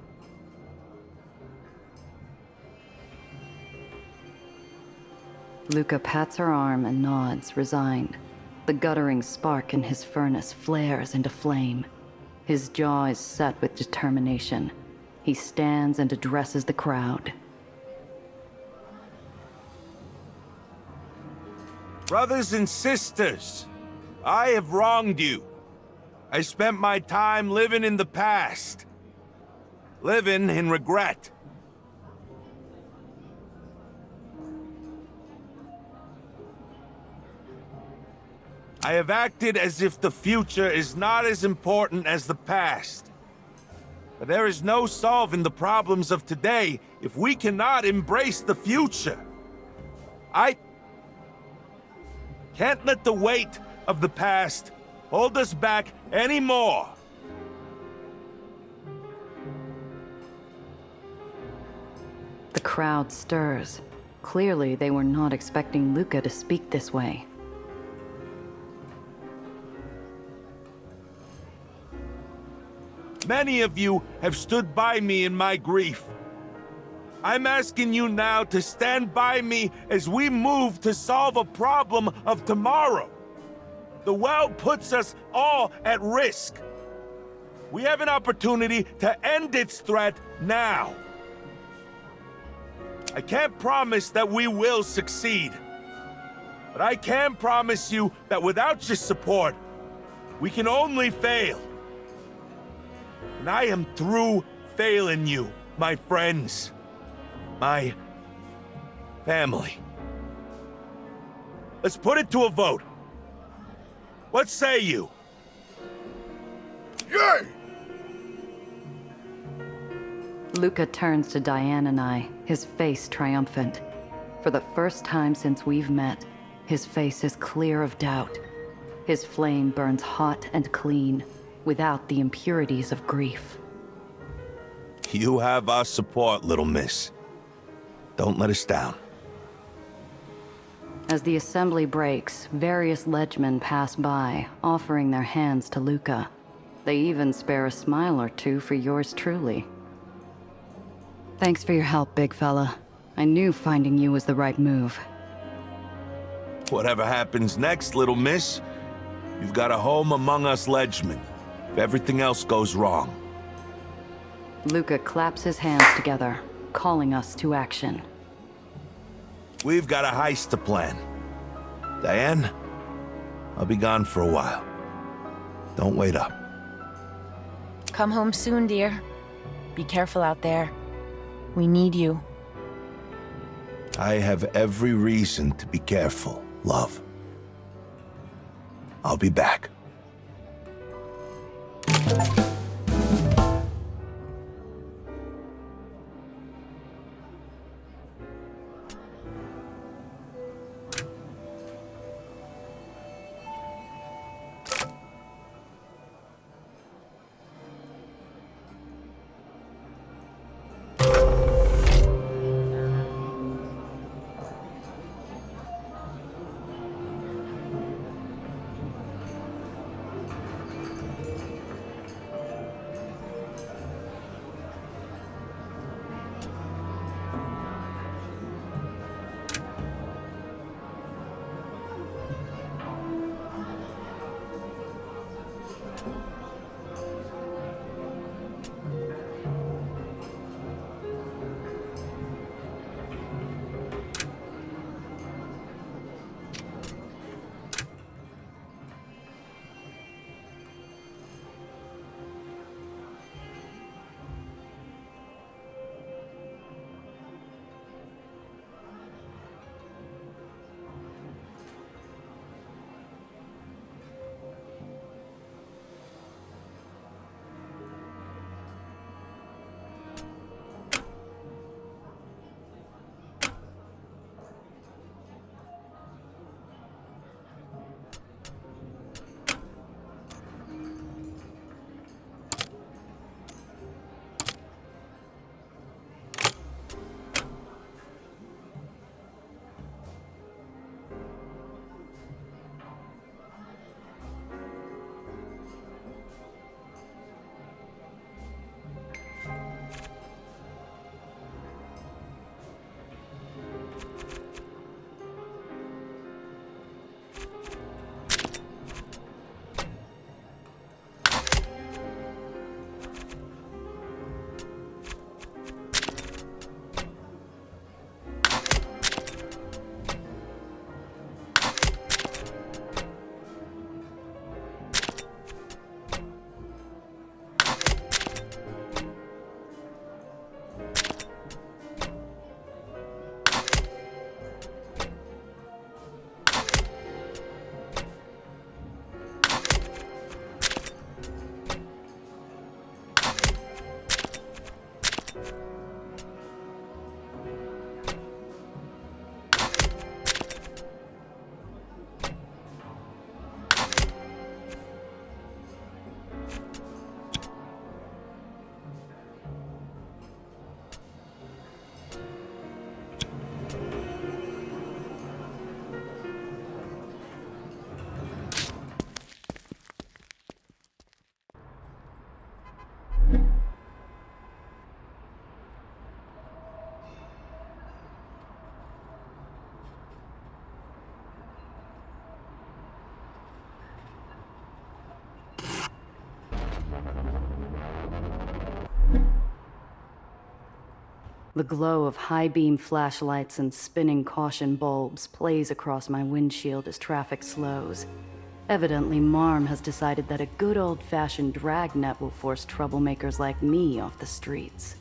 Luca pats her arm and nods, resigned. The guttering spark in his furnace flares into flame. His jaw is set with determination. He stands and addresses the crowd. Brothers and sisters, I have wronged you. I spent my time living in the past. Living in regret. I have acted as if the future is not as important as the past. But there is no solving the problems of today if we cannot embrace the future. I can't let the weight of the past hold us back anymore. The crowd stirs. Clearly, they were not expecting Luca to speak this way. Many of you have stood by me in my grief. I'm asking you now to stand by me as we move to solve a problem of tomorrow. The well puts us all at risk. We have an opportunity to end its threat now. I can't promise that we will succeed, but I can promise you that without your support, we can only fail. And I am through failing you, my friends, my family. Let's put it to a vote. What say you? Yay! Luca turns to Diane and I, his face triumphant. For the first time since we've met, his face is clear of doubt. His flame burns hot and clean, without the impurities of grief. You have our support, little miss. Don't let us down. As the assembly breaks, various ledgemen pass by, offering their hands to Luca. They even spare a smile or two for yours truly. Thanks for your help, big fella. I knew finding you was the right move. Whatever happens next, little miss, you've got a home among us ledgemen, if everything else goes wrong. Luca claps his hands together, calling us to action. We've got a heist to plan. Diane, I'll be gone for a while. Don't wait up. Come home soon, dear. Be careful out there. We need you. I have every reason to be careful, love. I'll be back. The glow of high-beam flashlights and spinning caution bulbs plays across my windshield as traffic slows. Evidently, Marm has decided that a good old-fashioned dragnet will force troublemakers like me off the streets.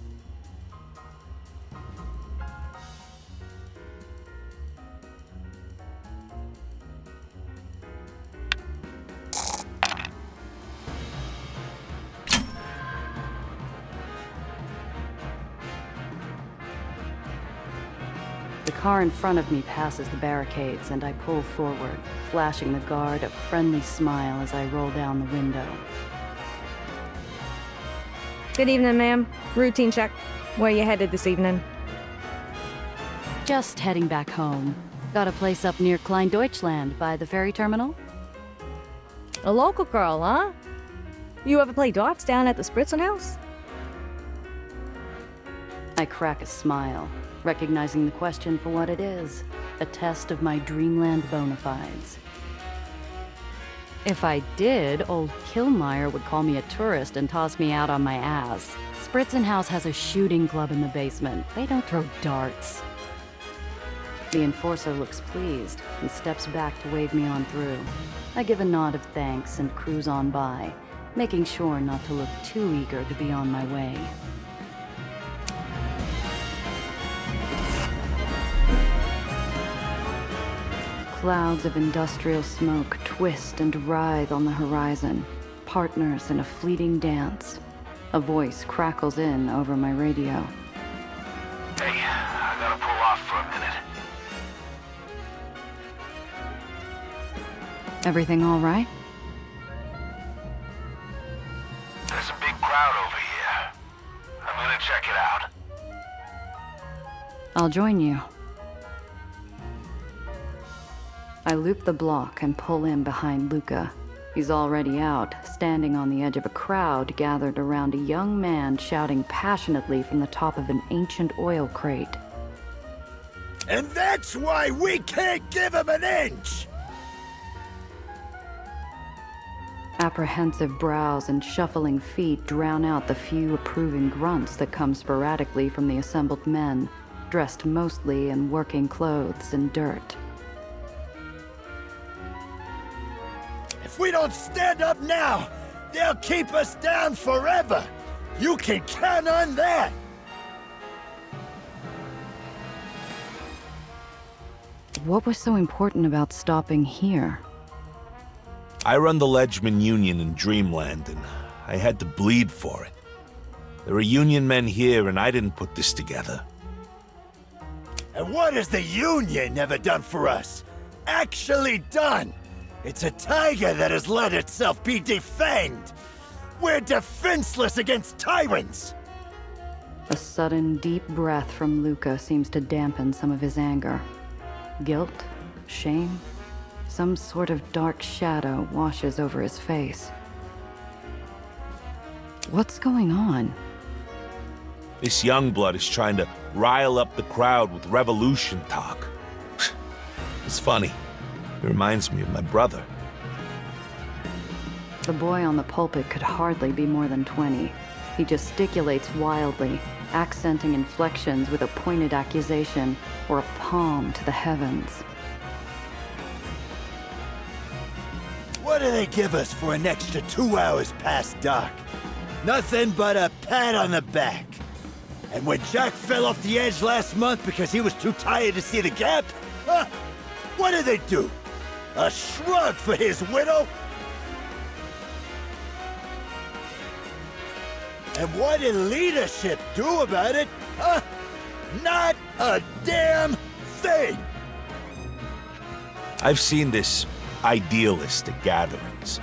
The car in front of me passes the barricades, and I pull forward, flashing the guard a friendly smile as I roll down the window. Good evening, ma'am. Routine check. Where you headed this evening? Just heading back home. Got a place up near Kleindeutschland by the ferry terminal. A local girl, huh? You ever play darts down at the Spritzen house? I crack a smile, recognizing the question for what it is, a test of my dreamland bona fides. If I did, old Killmeyer would call me a tourist and toss me out on my ass. Spritzenhaus has a shooting club in the basement. They don't throw darts. The enforcer looks pleased and steps back to wave me on through. I give a nod of thanks and cruise on by, making sure not to look too eager to be on my way. Clouds of industrial smoke twist and writhe on the horizon, partners in a fleeting dance. A voice crackles in over my radio. Hey, I gotta pull off for a minute. Everything all right? There's a big crowd over here. I'm gonna check it out. I'll join you. I loop the block and pull in behind Luca. He's already out, standing on the edge of a crowd gathered around a young man shouting passionately from the top of an ancient oil crate. And that's why we can't give him an inch! Apprehensive brows and shuffling feet drown out the few approving grunts that come sporadically from the assembled men, dressed mostly in working clothes and dirt. If we don't stand up now, they'll keep us down forever! You can count on that! What was so important about stopping here? I run the Ledgeman Union in Dreamland, and I had to bleed for it. There are Union men here, and I didn't put this together. And what has the Union ever done for us? Actually done! It's a tiger that has let itself be defanged! We're defenseless against tyrants! A sudden, deep breath from Luca seems to dampen some of his anger. Guilt? Shame? Some sort of dark shadow washes over his face. What's going on? This young blood is trying to rile up the crowd with revolution talk. It's funny. It reminds me of my brother. The boy on the pulpit could hardly be more than 20. He gesticulates wildly, accenting inflections with a pointed accusation or a palm to the heavens. What do they give us for an extra 2 hours past dark? Nothing but a pat on the back. And when Jack fell off the edge last month because he was too tired to see the gap, huh? What did they do? A shrug for his widow? And what did leadership do about it? Huh? Not a damn thing! I've seen this idealist at gatherings.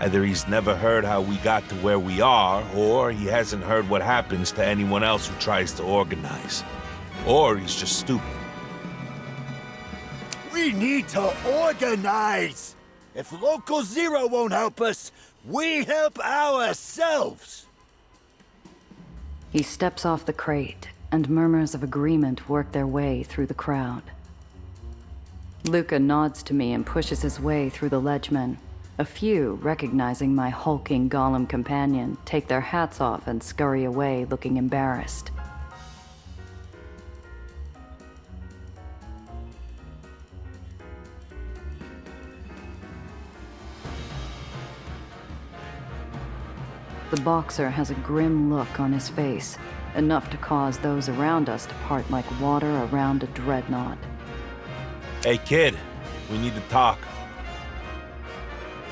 Either he's never heard how we got to where we are, or he hasn't heard what happens to anyone else who tries to organize. Or he's just stupid. We need to organize! If Local Zero won't help us, we help ourselves! He steps off the crate, and murmurs of agreement work their way through the crowd. Luca nods to me and pushes his way through the ledgemen. A few, recognizing my hulking golem companion, take their hats off and scurry away looking embarrassed. The boxer has a grim look on his face, enough to cause those around us to part like water around a dreadnought. Hey, kid. We need to talk.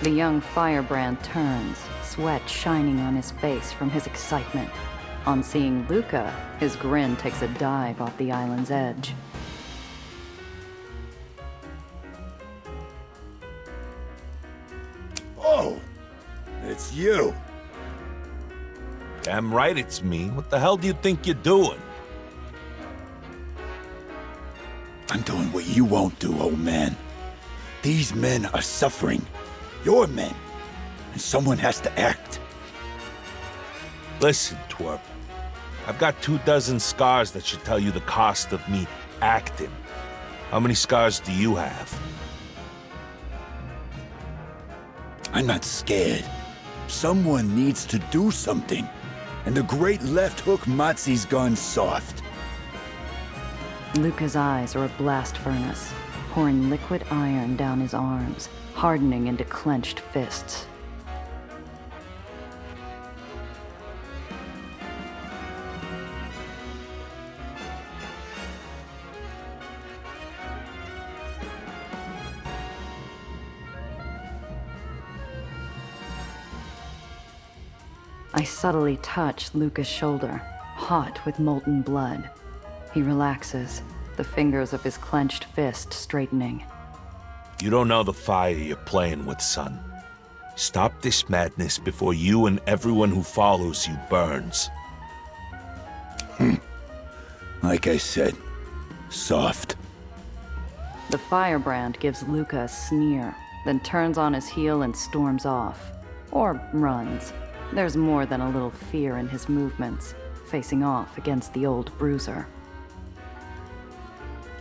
The young firebrand turns, sweat shining on his face from his excitement. On seeing Luca, his grin takes a dive off the island's edge. Oh, it's you. Damn right it's me. What the hell do you think you're doing? I'm doing what you won't do, old man. These men are suffering. Your men. And someone has to act. Listen, twerp. I've got 24 scars that should tell you the cost of me acting. How many scars do you have? I'm not scared. Someone needs to do something. And the great left hook Matzi's gone soft. Luca's eyes are a blast furnace, pouring liquid iron down his arms, hardening into clenched fists. I subtly touch Luca's shoulder, hot with molten blood. He relaxes, the fingers of his clenched fist straightening. You don't know the fire you're playing with, son. Stop this madness before you and everyone who follows you burns. Like I said, soft. The firebrand gives Luca a sneer, then turns on his heel and storms off. Or runs. There's more than a little fear in his movements, facing off against the old bruiser.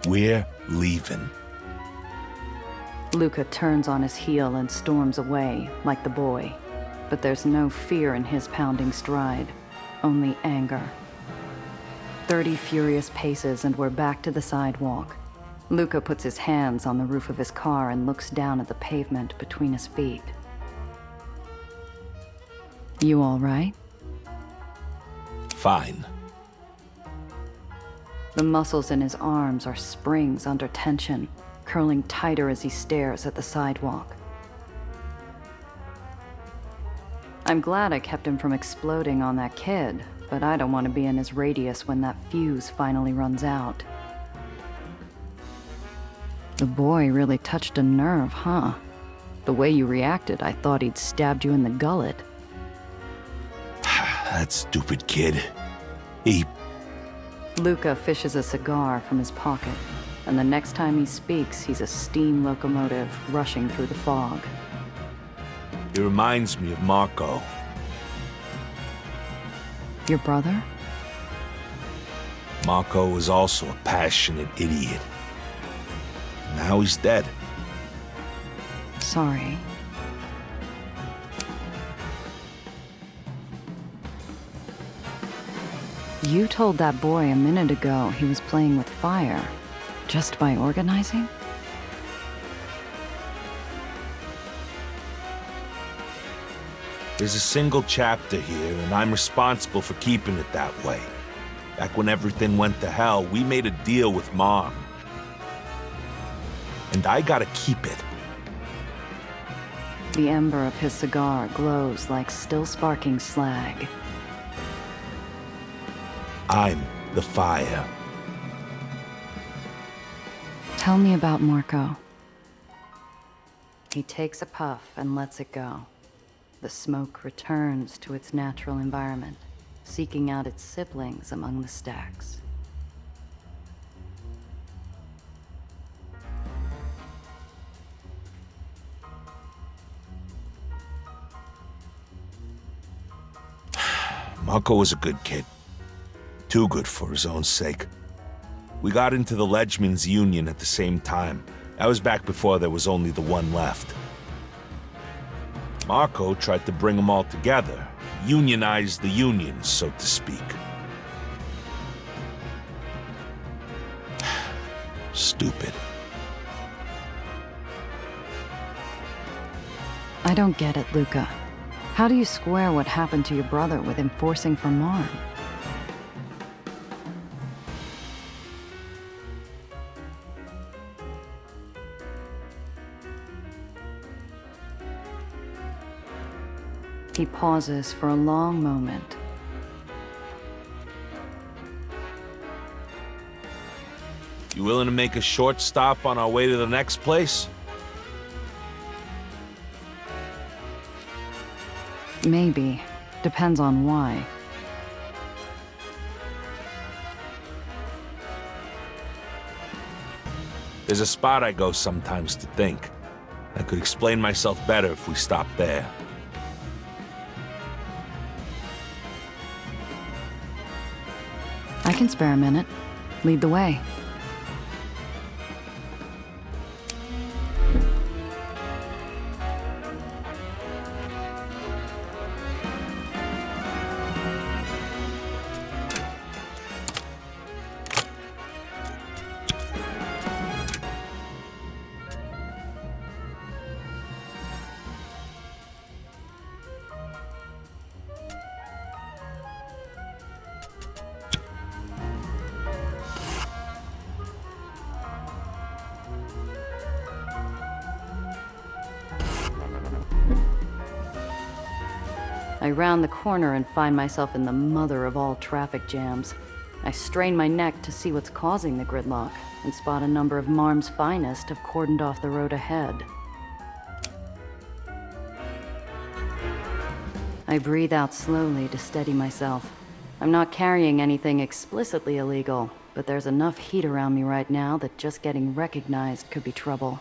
We're leaving. Luca turns on his heel and storms away, like the boy. But there's no fear in his pounding stride, only anger. 30 furious paces and we're back to the sidewalk. Luca puts his hands on the roof of his car and looks down at the pavement between his feet. You all right? Fine. The muscles in his arms are springs under tension, curling tighter as he stares at the sidewalk. I'm glad I kept him from exploding on that kid, but I don't want to be in his radius when that fuse finally runs out. The boy really touched a nerve, huh? The way you reacted, I thought he'd stabbed you in the gullet. That stupid kid. He... Luca fishes a cigar from his pocket, and the next time he speaks, he's a steam locomotive rushing through the fog. He reminds me of Marco. Your brother? Marco was also a passionate idiot. Now he's dead. Sorry. You told that boy a minute ago he was playing with fire, just by organizing? There's a single chapter here, and I'm responsible for keeping it that way. Back when everything went to hell, we made a deal with Mom. And I gotta keep it. The ember of his cigar glows like still sparking slag. I'm the fire. Tell me about Marco. He takes a puff and lets it go. The smoke returns to its natural environment, seeking out its siblings among the stacks. Marco was a good kid. Too good for his own sake. We got into the Ledgemen's Union at the same time. That was back before there was only the one left. Marco tried to bring them all together, unionize the unions, so to speak. Stupid. I don't get it, Luca. How do you square what happened to your brother with enforcing for Marm? He pauses for a long moment. You willing to make a short stop on our way to the next place? Maybe. Depends on why. There's a spot I go sometimes to think. I could explain myself better if we stopped there. I can spare a minute. Lead the way. I round the corner and find myself in the mother of all traffic jams. I strain my neck to see what's causing the gridlock and spot a number of Marm's finest have cordoned off the road ahead. I breathe out slowly to steady myself. I'm not carrying anything explicitly illegal, but there's enough heat around me right now that just getting recognized could be trouble.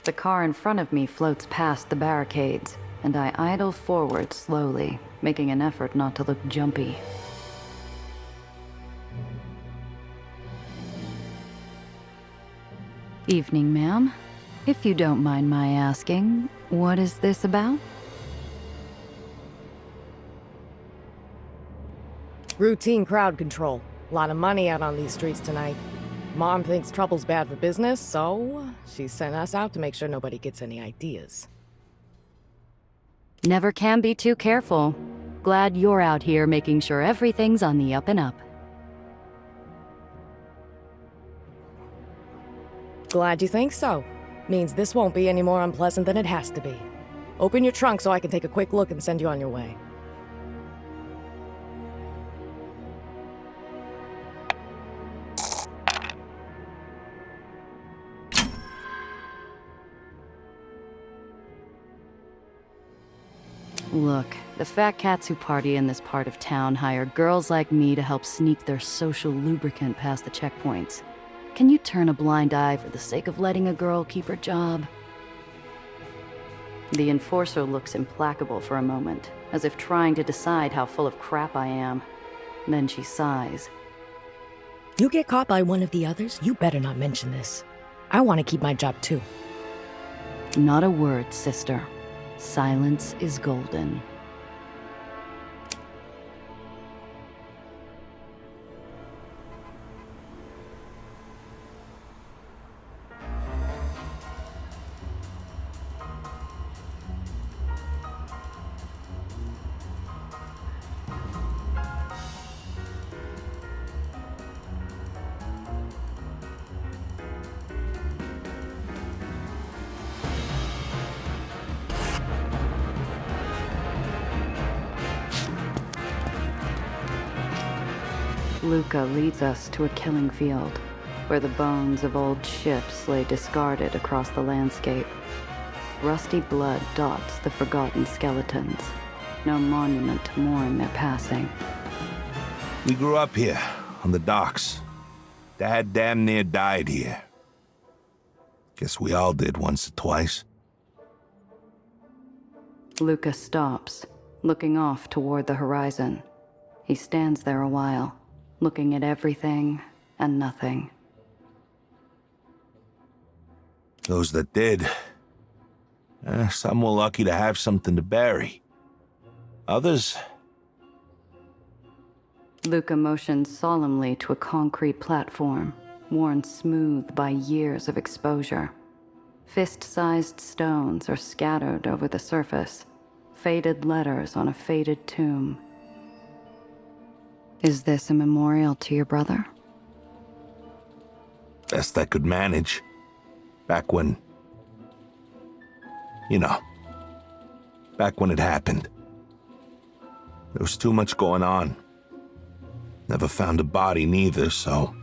The car in front of me floats past the barricades, and I idle forward slowly, making an effort not to look jumpy. Evening, ma'am. If you don't mind my asking, what is this about? Routine crowd control. A lot of money out on these streets tonight. Mom thinks trouble's bad for business, so she sent us out to make sure nobody gets any ideas. Never can be too careful. Glad you're out here making sure everything's on the up and up. Glad you think so. Means this won't be any more unpleasant than it has to be. Open your trunk so I can take a quick look and send you on your way. Look, the fat cats who party in this part of town hire girls like me to help sneak their social lubricant past the checkpoints. Can you turn a blind eye for the sake of letting a girl keep her job? The enforcer looks implacable for a moment, as if trying to decide how full of crap I am. Then she sighs. You get caught by one of the others, you better not mention this. I want to keep my job too. Not a word, sister. Silence is golden. Luca leads us to a killing field, where the bones of old ships lay discarded across the landscape. Rusty blood dots the forgotten skeletons. No monument to mourn their passing. We grew up here, on the docks. Dad damn near died here. Guess we all did once or twice. Luca stops, looking off toward the horizon. He stands there a while, looking at everything and nothing. Those that did. Some were lucky to have something to bury. Others... Luca motioned solemnly to a concrete platform, worn smooth by years of exposure. Fist-sized stones are scattered over the surface, faded letters on a faded tomb. Is this a memorial to your brother? Best I could manage. Back when... You know. Back when it happened. There was too much going on. Never found a body neither, so...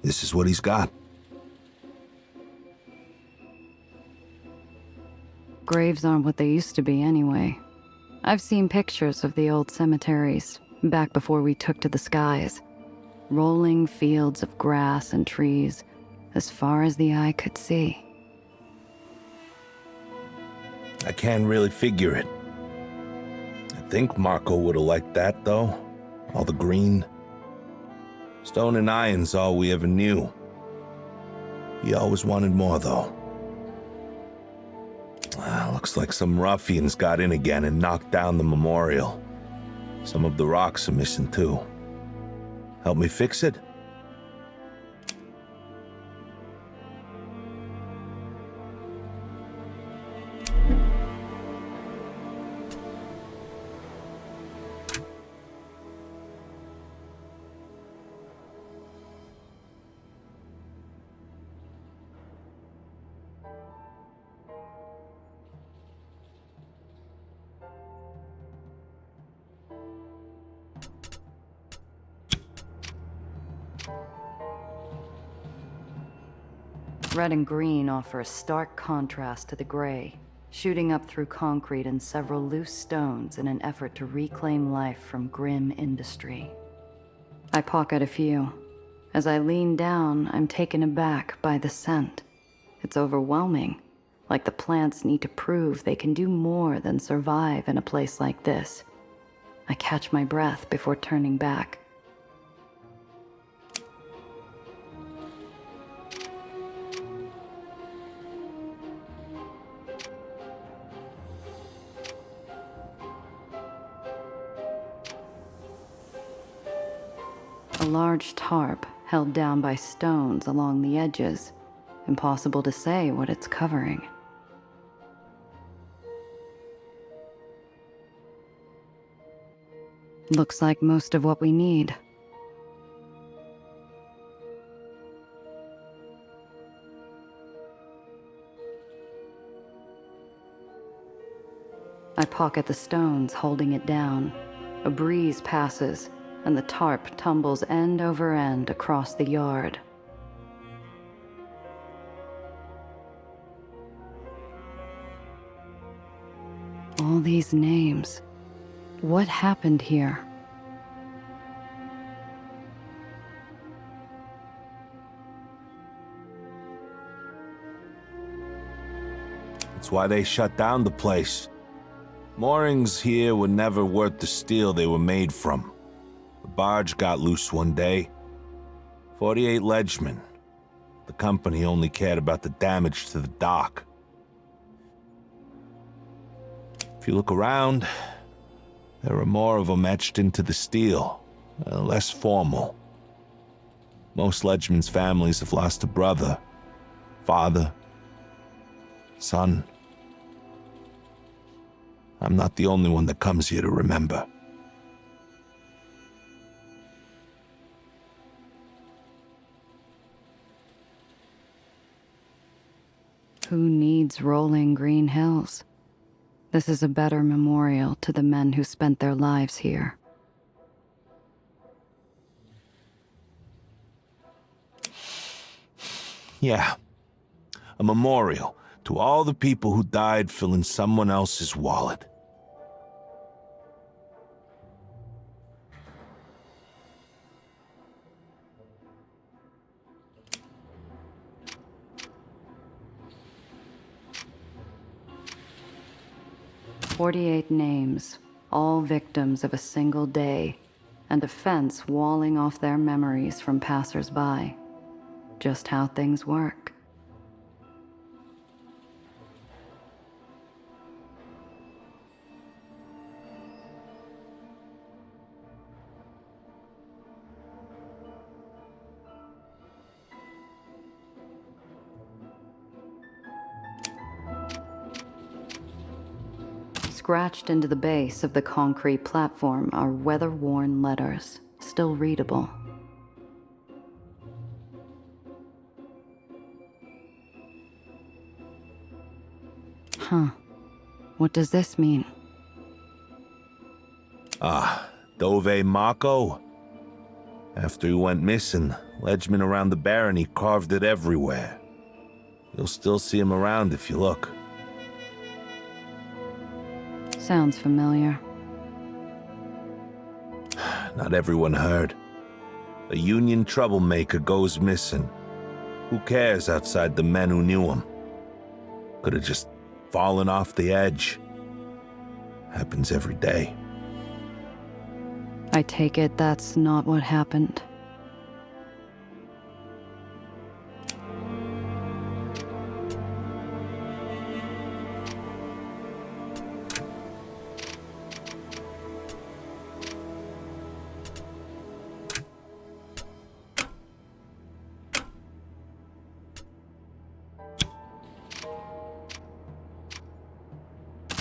This is what he's got. Graves aren't what they used to be anyway. I've seen pictures of the old cemeteries, back before we took to the skies. Rolling fields of grass and trees, as far as the eye could see. I can't really figure it. I think Marco would have liked that, though. All the green. Stone and iron's all we ever knew. He always wanted more, though. Looks like some ruffians got in again and knocked down the memorial. Some of the rocks are missing, too. Help me fix it? Red and green offer a stark contrast to the gray, shooting up through concrete and several loose stones in an effort to reclaim life from grim industry. I pocket a few. As I lean down, I'm taken aback by the scent. It's overwhelming, like the plants need to prove they can do more than survive in a place like this. I catch my breath before turning back. A large tarp held down by stones along the edges. Impossible to say what it's covering. Looks like most of what we need. I pocket the stones, holding it down. A breeze passes, and the tarp tumbles end over end across the yard. All these names. What happened here? That's why they shut down the place. Moorings here were never worth the steel they were made from. The barge got loose one day. 48 ledgemen. The company only cared about the damage to the dock. If you look around, there are more of them etched into the steel, less formal. Most ledgemen's families have lost a brother, father, son. I'm not the only one that comes here to remember. Who needs rolling green hills? This is a better memorial to the men who spent their lives here. Yeah, a memorial to all the people who died filling someone else's wallet. "48 names, all victims of a single day, and a fence walling off their memories from passers-by. Just how things work." Scratched into the base of the concrete platform are weather-worn letters, still readable. Huh. What does this mean? Dove Mako? After he went missing, Ledgemen around the barony carved it everywhere. You'll still see him around if you look. Sounds familiar. Not everyone heard. A Union troublemaker goes missing. Who cares outside the men who knew him? Could have just fallen off the edge. Happens every day. I take it that's not what happened.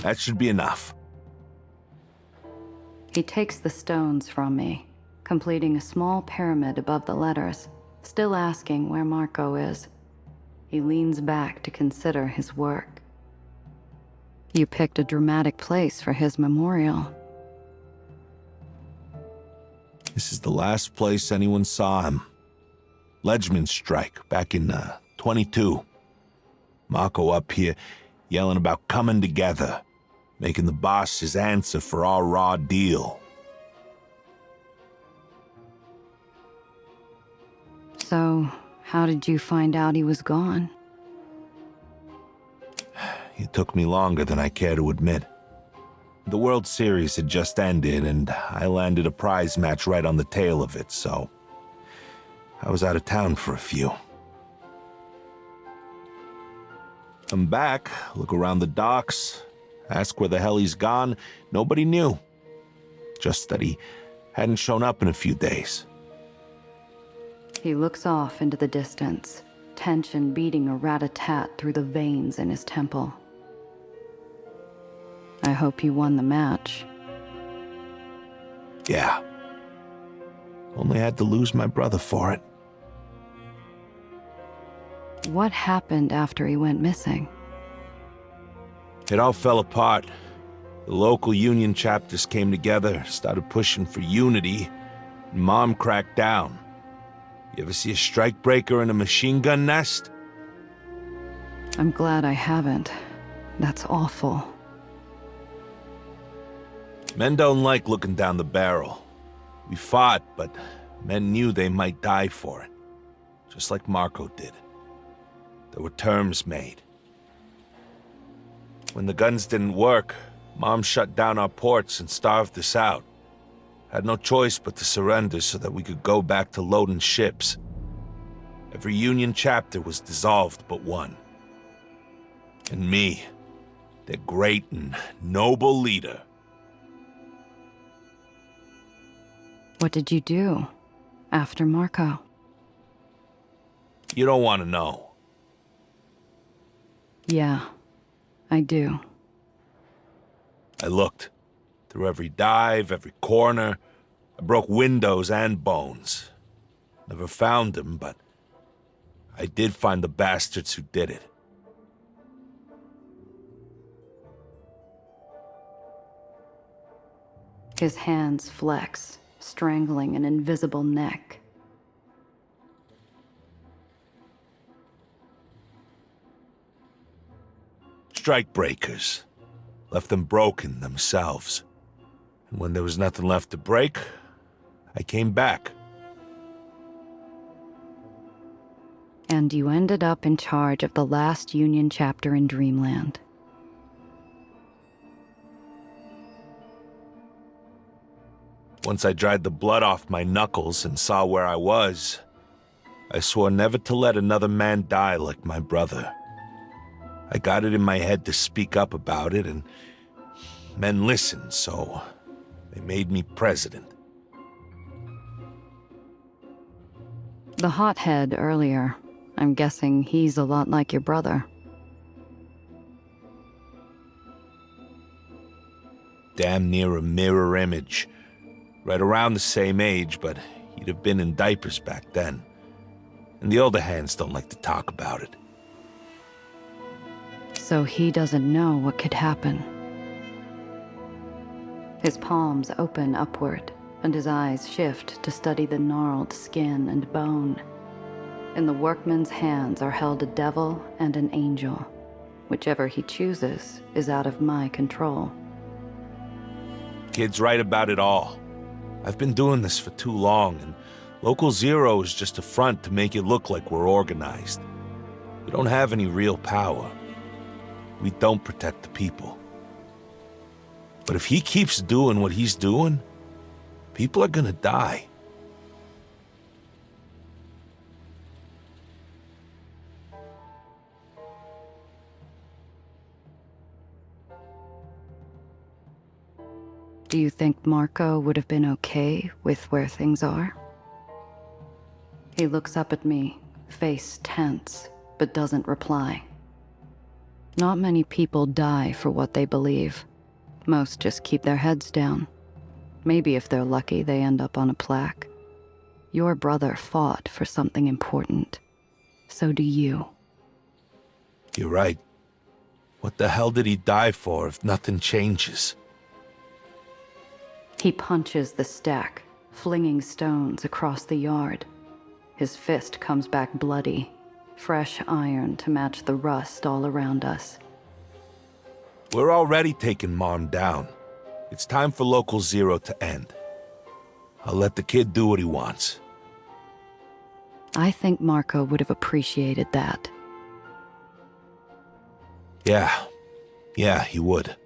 That should be enough. He takes the stones from me, completing a small pyramid above the letters, still asking where Marco is. He leans back to consider his work. You picked a dramatic place for his memorial. This is the last place anyone saw him. Ledgeman strike back in 22. Marco up here yelling about coming together, making the boss his answer for our raw deal. So, how did you find out he was gone? It took me longer than I care to admit. The World Series had just ended, and I landed a prize match right on the tail of it, so I was out of town for a few. Come back, look around the docks, ask where the hell he's gone. Nobody knew. Just that he hadn't shown up in a few days. He looks off into the distance, tension beating a rat-a-tat through the veins in his temple. I hope you won the match. Yeah. Only had to lose my brother for it. What happened after he went missing? It all fell apart. The local union chapters came together, started pushing for unity, and Mom cracked down. You ever see a strikebreaker in a machine gun nest? I'm glad I haven't. That's awful. Men don't like looking down the barrel. We fought, but men knew they might die for it. Just like Marco did. There were terms made. When the guns didn't work, Mom shut down our ports and starved us out. Had no choice but to surrender so that we could go back to loading ships. Every Union chapter was dissolved but one. And me, their great and noble leader. What did you do after Marco? You don't want to know. Yeah, I do. I looked. Through every dive, every corner. I broke windows and bones. Never found him, but I did find the bastards who did it. His hands flex, strangling an invisible neck. Strikebreakers. Left them broken themselves. And when there was nothing left to break, I came back. And you ended up in charge of the last Union chapter in Dreamland. Once I dried the blood off my knuckles and saw where I was, I swore never to let another man die like my brother. I got it in my head to speak up about it, and men listened, so they made me president. The hothead earlier, I'm guessing he's a lot like your brother. damn near a mirror image. Right around the same age, but he'd have been in diapers back then. And the older hands don't like to talk about it. So he doesn't know what could happen. His palms open upward, and his eyes shift to study the gnarled skin and bone. In the workman's hands are held a devil and an angel. Whichever he chooses is out of my control. Kid's right about it all. I've been doing this for too long, and Local Zero is just a front to make it look like we're organized. We don't have any real power. We don't protect the people. But if he keeps doing what he's doing, people are gonna die. Do you think Marco would have been okay with where things are? He looks up at me, face tense, but doesn't reply. Not many people die for what they believe. Most just keep their heads down. Maybe if they're lucky, they end up on a plaque. Your brother fought for something important. So do you. You're right. What the hell did he die for if nothing changes? He punches the stack, flinging stones across the yard. His fist comes back bloody, fresh iron to match the rust all around us. We're already taking Mom down. It's time for Local Zero to end. I'll let the kid do what he wants. I think Marco would have appreciated that. Yeah, he would.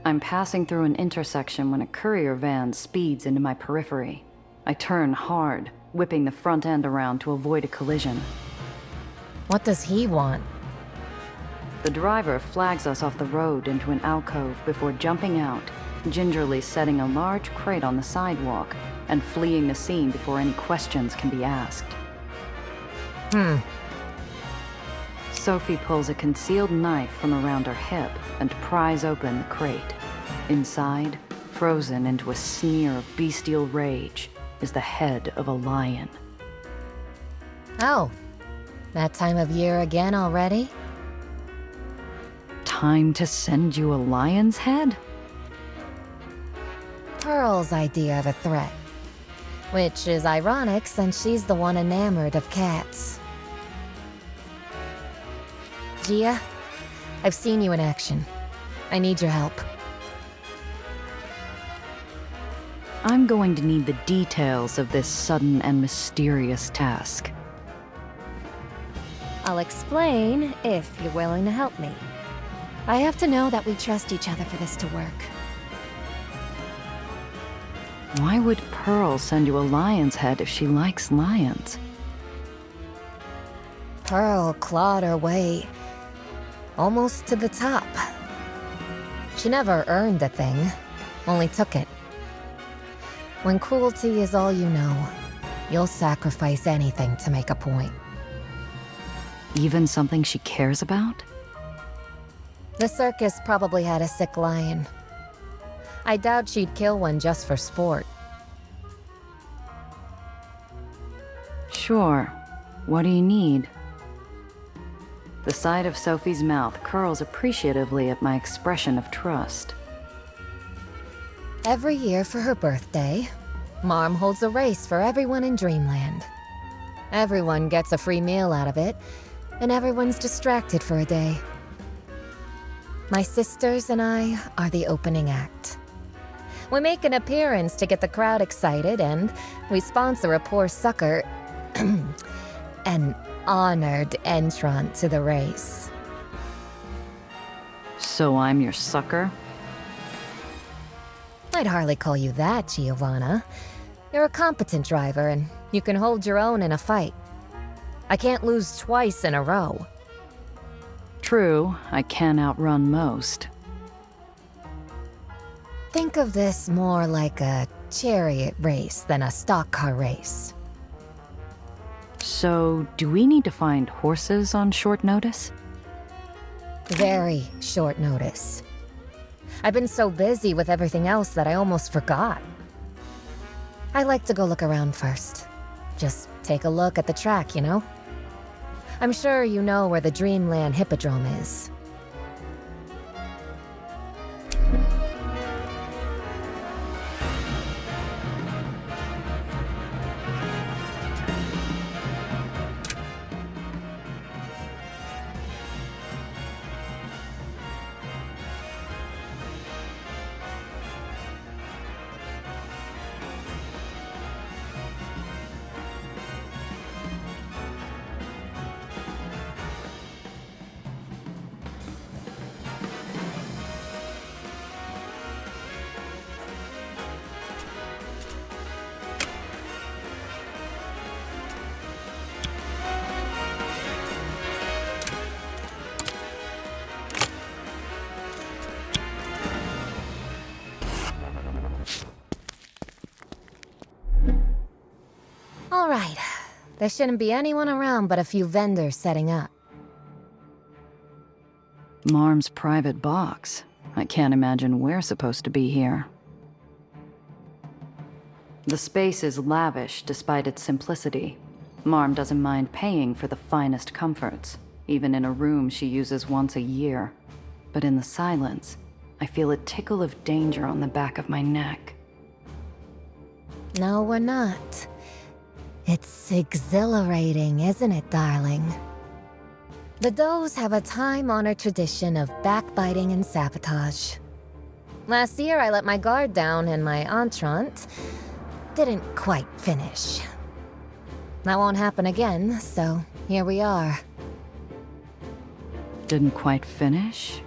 I'm passing through an intersection when a courier van speeds into my periphery. I turn hard, whipping the front end around to avoid a collision. What does he want? The driver flags us off the road into an alcove before jumping out, gingerly setting a large crate on the sidewalk and fleeing the scene before any questions can be asked. Sophie pulls a concealed knife from around her hip and pries open the crate. Inside, frozen into a sneer of bestial rage, is the head of a lion. Oh, that time of year again already? Time to send you a lion's head? Pearl's idea of a threat. Which is ironic since she's the one enamored of cats. Gia, I've seen you in action. I need your help. I'm going to need the details of this sudden and mysterious task. I'll explain if you're willing to help me. I have to know that we trust each other for this to work. Why would Pearl send you a lion's head if she likes lions? Pearl clawed her way almost to the top. She never earned a thing, only took it. When cruelty is all you know, you'll sacrifice anything to make a point. Even something she cares about? The circus probably had a sick lion. I doubt she'd kill one just for sport. Sure. What do you need? The side of Sophie's mouth curls appreciatively at my expression of trust. Every year for her birthday, Mom holds a race for everyone in Dreamland. Everyone gets a free meal out of it, and everyone's distracted for a day. My sisters and I are the opening act. We make an appearance to get the crowd excited, and we sponsor a poor sucker, an honored entrant to the race. So I'm your sucker? I'd hardly call you that, Giovanna. You're a competent driver, and you can hold your own in a fight. I can't lose twice in a row. True, I can outrun most. Think of this more like a chariot race than a stock car race. So, do we need to find horses on short notice? Very short notice. I've been so busy with everything else that I almost forgot. I like to go look around first. Just take a look at the track, you know? I'm sure you know where the Dreamland Hippodrome is. All right. There shouldn't be anyone around but a few vendors setting up. Marm's private box. I can't imagine we're supposed to be here. The space is lavish despite its simplicity. Marm doesn't mind paying for the finest comforts, even in a room she uses once a year. But in the silence, I feel a tickle of danger on the back of my neck. No, we're not. It's exhilarating, isn't it, darling? The Does have a time-honored tradition of backbiting and sabotage. Last year, I let my guard down and my entrant didn't quite finish. That won't happen again, so here we are. Didn't quite finish?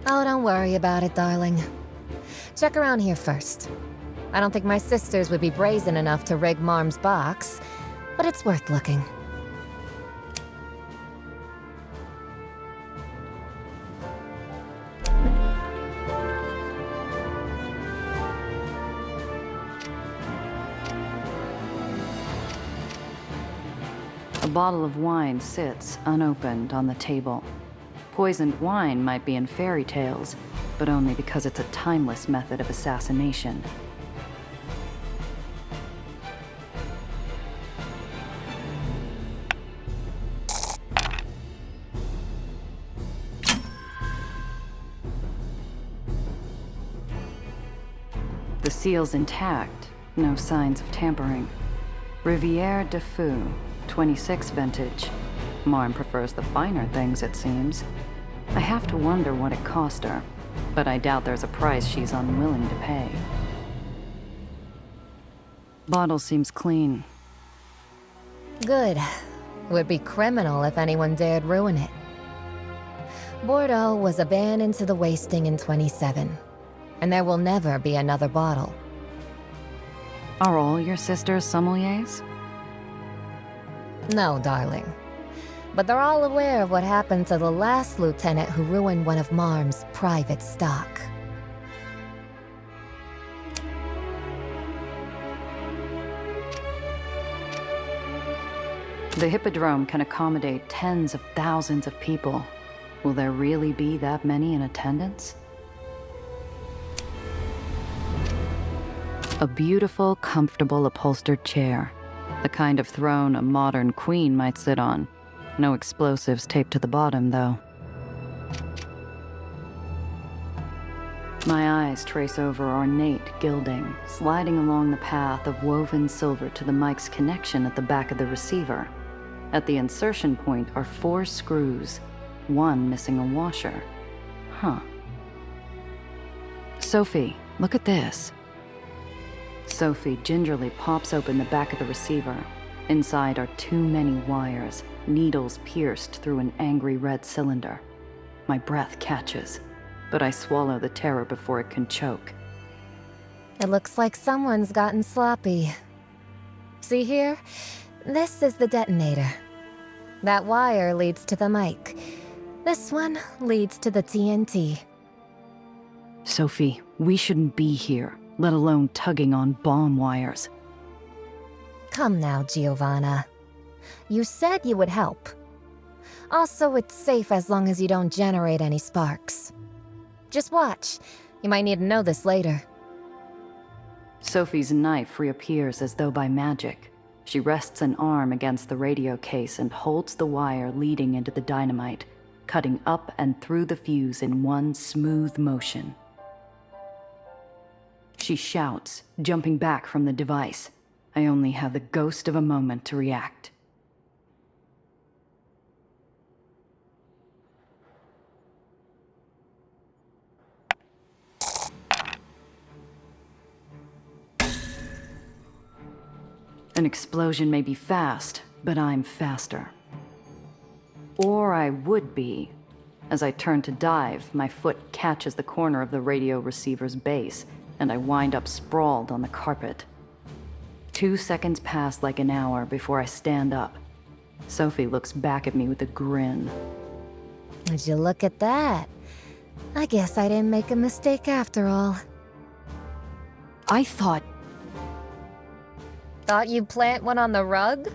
Oh, don't worry about it, darling. Check around here first. I don't think my sisters would be brazen enough to rig Marm's box, but it's worth looking. A bottle of wine sits unopened on the table. Poisoned wine might be in fairy tales, but only because it's a timeless method of assassination. The seal's intact, no signs of tampering. Rivière de Fou, 26 vintage. Marm prefers the finer things, it seems. I have to wonder what it cost her, but I doubt there's a price she's unwilling to pay. Bottle seems clean. Good. Would be criminal if anyone dared ruin it. Bordeaux was abandoned to the wasting in 27. And there will never be another bottle. Are all your sisters sommeliers? No, darling. But they're all aware of what happened to the last lieutenant who ruined one of Marm's private stock. The Hippodrome can accommodate tens of thousands of people. Will there really be that many in attendance? A beautiful, comfortable, upholstered chair. The kind of throne a modern queen might sit on. No explosives taped to the bottom, though. My eyes trace over ornate gilding, sliding along the path of woven silver to the mic's connection at the back of the receiver. At the insertion point are 4 screws, one missing a washer. Huh. Sophie, look at this. Sophie gingerly pops open the back of the receiver. Inside are too many wires, needles pierced through an angry red cylinder. My breath catches, but I swallow the terror before it can choke. It looks like someone's gotten sloppy. See here? This is the detonator. That wire leads to the mic. This one leads to the TNT. Sophie, we shouldn't be here, let alone tugging on bomb wires. Come now, Giovanna. You said you would help. Also, it's safe as long as you don't generate any sparks. Just watch. You might need to know this later. Sophie's knife reappears as though by magic. She rests an arm against the radio case and holds the wire leading into the dynamite, cutting up and through the fuse in one smooth motion. She shouts, jumping back from the device. I only have the ghost of a moment to react. An explosion may be fast, but I'm faster. Or I would be. As I turn to dive, my foot catches the corner of the radio receiver's base, and I wind up sprawled on the carpet. 2 seconds pass like an hour before I stand up. Sophie looks back at me with a grin. Would you look at that? I guess I didn't make a mistake after all. I thought you'd plant one on the rug?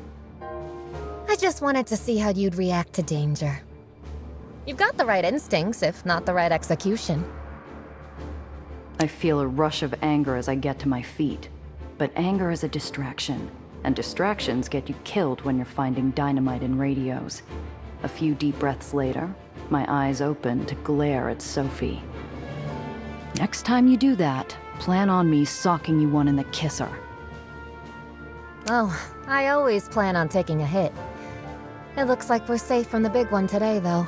I just wanted to see how you'd react to danger. You've got the right instincts, if not the right execution. I feel a rush of anger as I get to my feet. But anger is a distraction, and distractions get you killed when you're finding dynamite in radios. A few deep breaths later, my eyes open to glare at Sophie. Next time you do that, plan on me socking you one in the kisser. Oh, I always plan on taking a hit. It looks like we're safe from the big one today, though.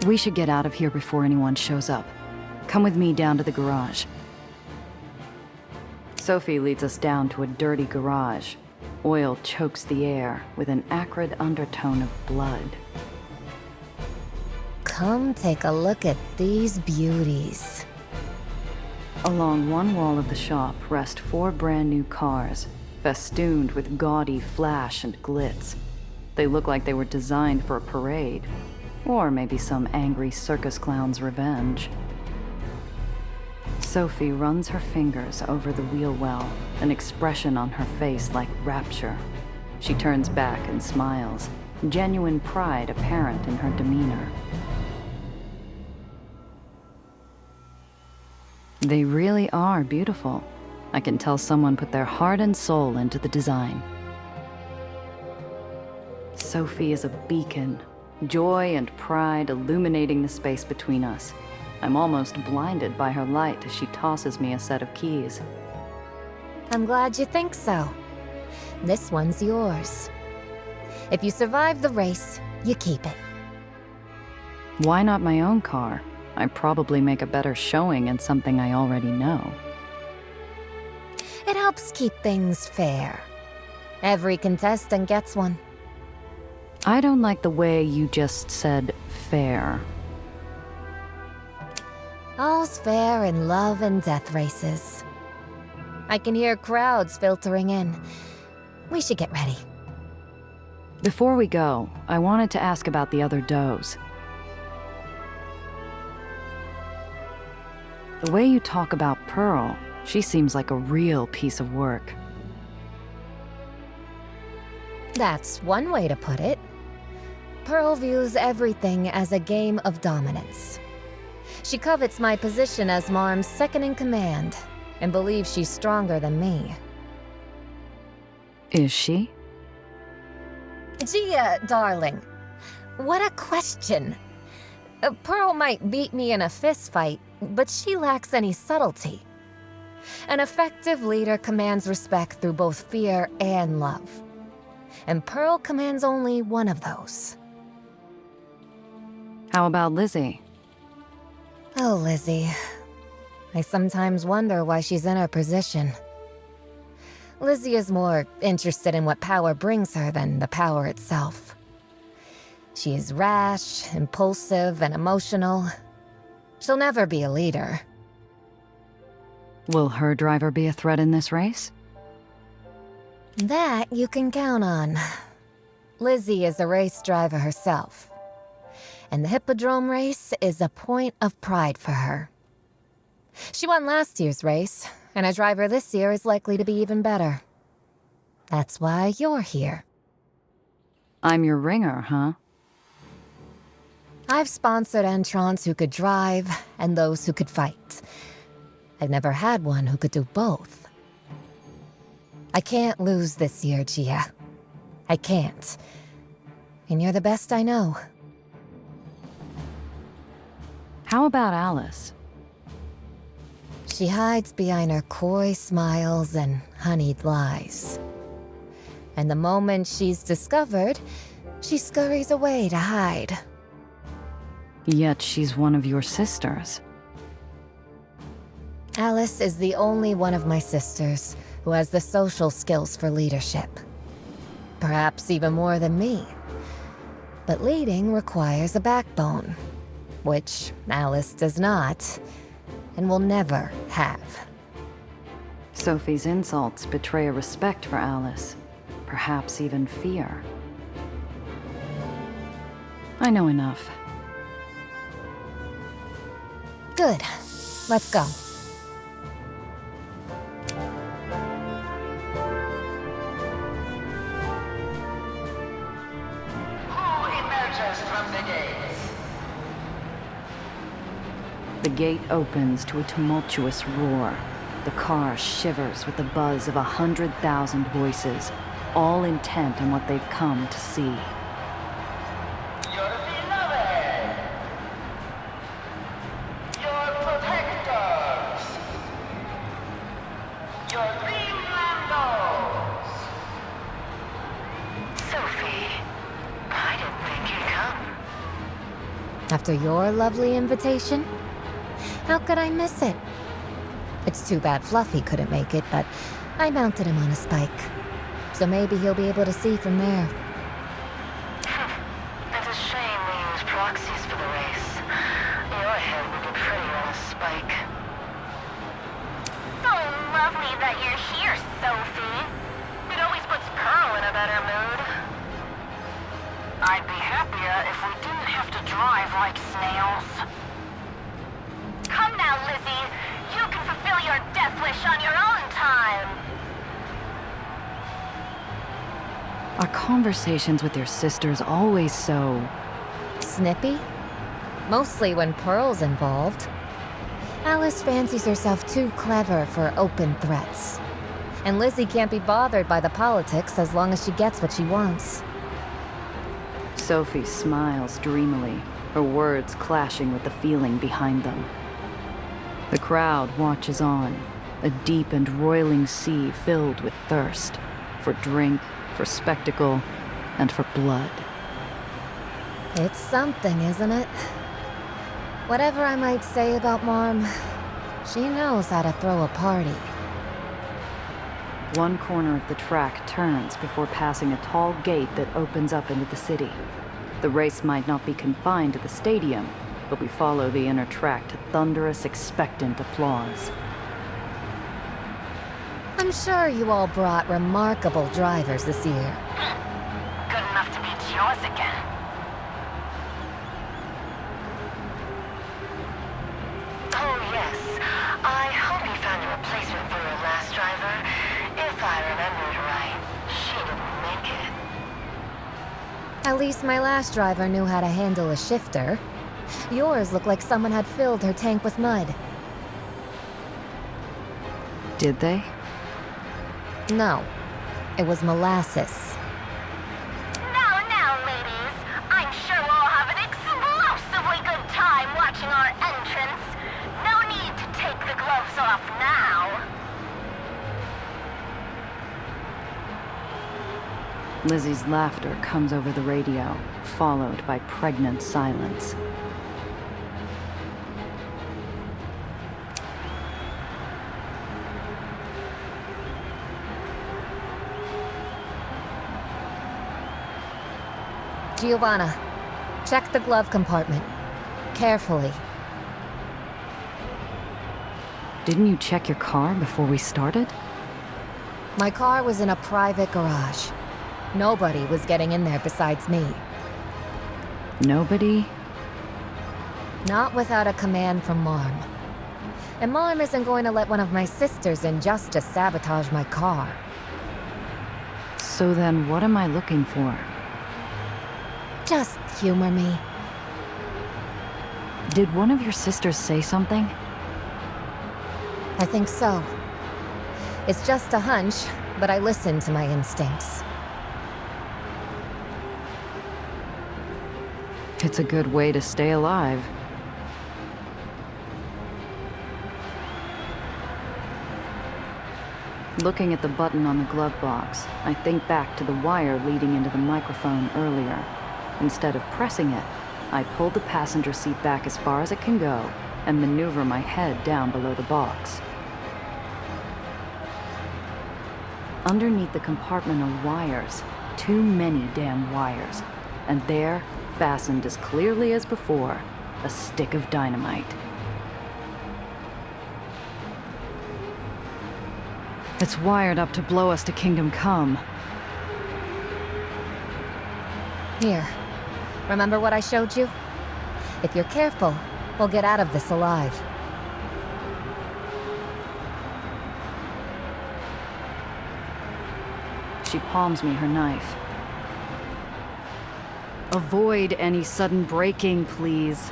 We should get out of here before anyone shows up. Come with me down to the garage. Sophie leads us down to a dirty garage. Oil chokes the air with an acrid undertone of blood. Come take a look at these beauties. Along one wall of the shop rest 4 brand new cars, festooned with gaudy flash and glitz. They look like they were designed for a parade, or maybe some angry circus clown's revenge. Sophie runs her fingers over the wheel well, an expression on her face like rapture. She turns back and smiles, genuine pride apparent in her demeanor. They really are beautiful. I can tell someone put their heart and soul into the design. Sophie is a beacon, joy and pride illuminating the space between us. I'm almost blinded by her light as she tosses me a set of keys. I'm glad you think so. This one's yours. If you survive the race, you keep it. Why not my own car? I'd probably make a better showing in something I already know. It helps keep things fair. Every contestant gets one. I don't like the way you just said fair. All's fair in love and death races. I can hear crowds filtering in. We should get ready. Before we go, I wanted to ask about the other does. The way you talk about Pearl, she seems like a real piece of work. That's one way to put it. Pearl views everything as a game of dominance. She covets my position as Marm's second-in-command, and believes she's stronger than me. Is she? Gia, darling, what a question. Pearl might beat me in a fistfight, but she lacks any subtlety. An effective leader commands respect through both fear and love. And Pearl commands only one of those. How about Lizzie? Oh, Lizzie. I sometimes wonder why she's in her position. Lizzie is more interested in what power brings her than the power itself. She is rash, impulsive, and emotional. She'll never be a leader. Will her driver be a threat in this race? That you can count on. Lizzie is a race driver herself. And the Hippodrome race is a point of pride for her. She won last year's race, and a driver this year is likely to be even better. That's why you're here. I'm your ringer, huh? I've sponsored entrants who could drive and those who could fight. I've never had one who could do both. I can't lose this year, Gia. I can't. And you're the best I know. How about Alice? She hides behind her coy smiles and honeyed lies. And the moment she's discovered, she scurries away to hide. Yet she's one of your sisters. Alice is the only one of my sisters who has the social skills for leadership. Perhaps even more than me. But leading requires a backbone, which Alice does not, and will never have. Sophie's insults betray a respect for Alice, perhaps even fear. I know enough. Good. Let's go. The gate opens to a tumultuous roar. The car shivers with the buzz of 100,000 voices, all intent on what they've come to see. After your lovely invitation? How could I miss it? It's too bad Fluffy couldn't make it, but I mounted him on a spike. So maybe he'll be able to see from there. It's a shame we use proxies for the race. Your head would be pretty on a spike. So lovely that you're here, Sophie. It always puts Pearl in a better mood. I'd be happier if we didn't have to drive like snails. Come now, Lizzie. You can fulfill your death wish on your own time. Are conversations with your sisters always so... snippy? Mostly when Pearl's involved. Alice fancies herself too clever for open threats. And Lizzie can't be bothered by the politics as long as she gets what she wants. Sophie smiles dreamily, her words clashing with the feeling behind them. The crowd watches on, a deep and roiling sea filled with thirst, for drink, for spectacle, and for blood. It's something, isn't it? Whatever I might say about Mom, she knows how to throw a party. One corner of the track turns before passing a tall gate that opens up into the city. The race might not be confined to the stadium, but we follow the inner track to thunderous, expectant applause. I'm sure you all brought remarkable drivers this year. Good enough to beat yours again. Oh yes, I hope you found a replacement for your last driver. If I remembered right, she didn't make it. At least my last driver knew how to handle a shifter. Yours looked like someone had filled her tank with mud. Did they? No. It was molasses. Now, ladies. I'm sure we'll have an explosively good time watching our entrance. No Lizzie's laughter comes over the radio, followed by pregnant silence. Giovanna, check the glove compartment. Carefully. Didn't you check your car before we started? My car was in a private garage. Nobody was getting in there besides me. Nobody? Not without a command from Marm. And Marm isn't going to let one of my sisters in just to sabotage my car. So then what am I looking for? Just humor me. Did one of your sisters say something? I think so. It's just a hunch, but I listen to my instincts. It's a good way to stay alive. Looking at the button on the glove box, I think back to the wire leading into the microphone earlier. Instead of pressing it, I pull the passenger seat back as far as it can go and maneuver my head down below the box. Underneath the compartment are wires, too many damn wires, and there, fastened as clearly as before, a stick of dynamite. It's wired up to blow us to Kingdom Come. Here. Remember what I showed you? If you're careful, we'll get out of this alive. She palms me her knife. Avoid any sudden braking, please.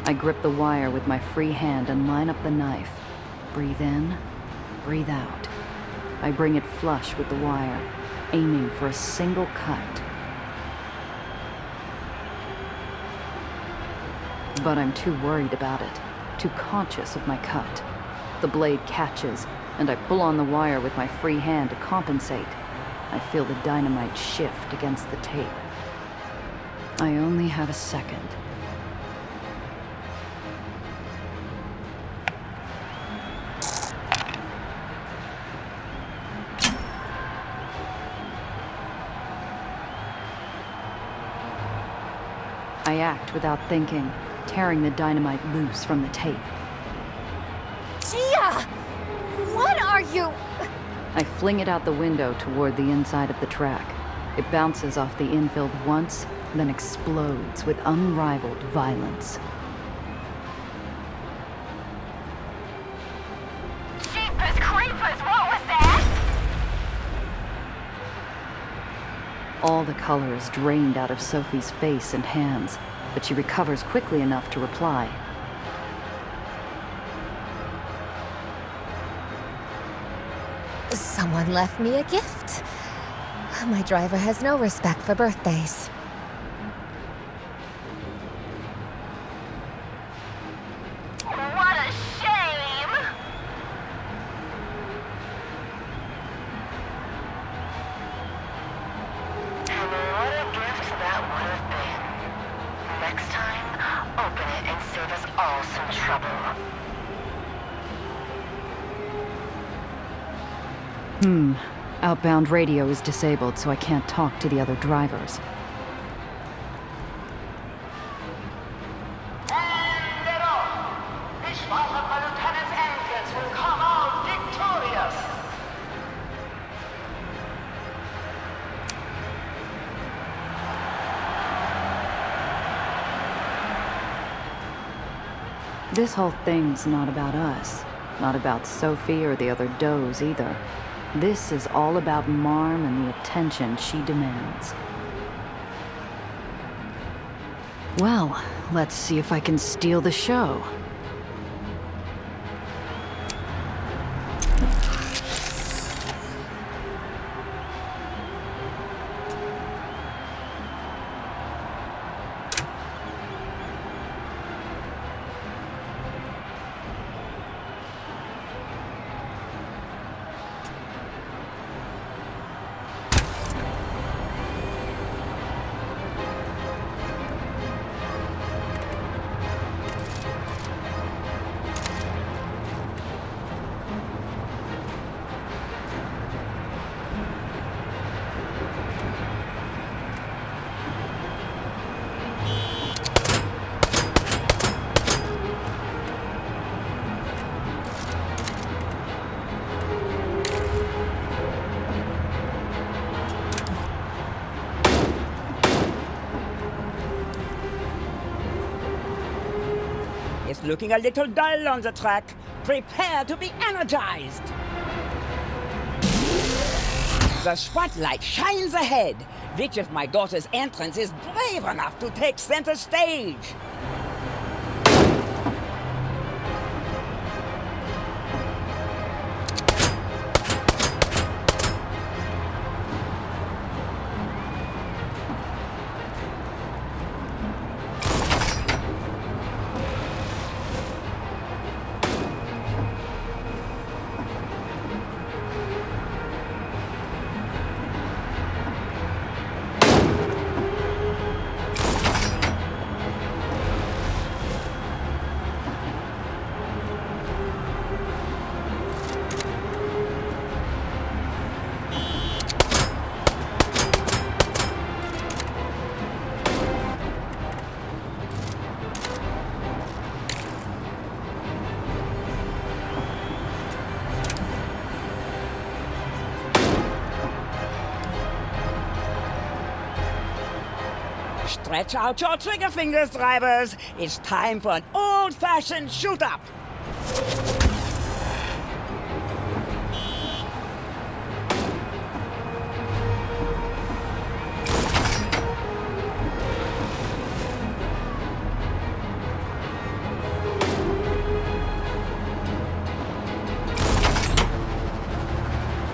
I grip the wire with my free hand and line up the knife. Breathe in, breathe out. I bring it flush with the wire, aiming for a single cut. But I'm too worried about it, too conscious of my cut. The blade catches, and I pull on the wire with my free hand to compensate. I feel the dynamite shift against the tape. I only have a second. I act without thinking, tearing the dynamite loose from the tape. Gia! What are you? I fling it out the window toward the inside of the track. It bounces off the infield once, then explodes with unrivaled violence. Jeepers creepers, what was that? All the color is drained out of Sophie's face and hands, but she recovers quickly enough to reply. Someone left me a gift. My driver has no respect for birthdays. What a shame! And what a gift that would have been. Next time, open it and save us all some trouble. Outbound radio is disabled, so I can't talk to the other drivers. This whole thing's not about us. Not about Sophie or the other does either. This is all about Marm and the attention she demands. Well, let's see if I can steal the show. It's looking a little dull on the track. Prepare to be energized. The spotlight shines ahead. Which of my daughter's entrants is brave enough to take center stage? Stretch out your trigger fingers, drivers. It's time for an old-fashioned shoot-up.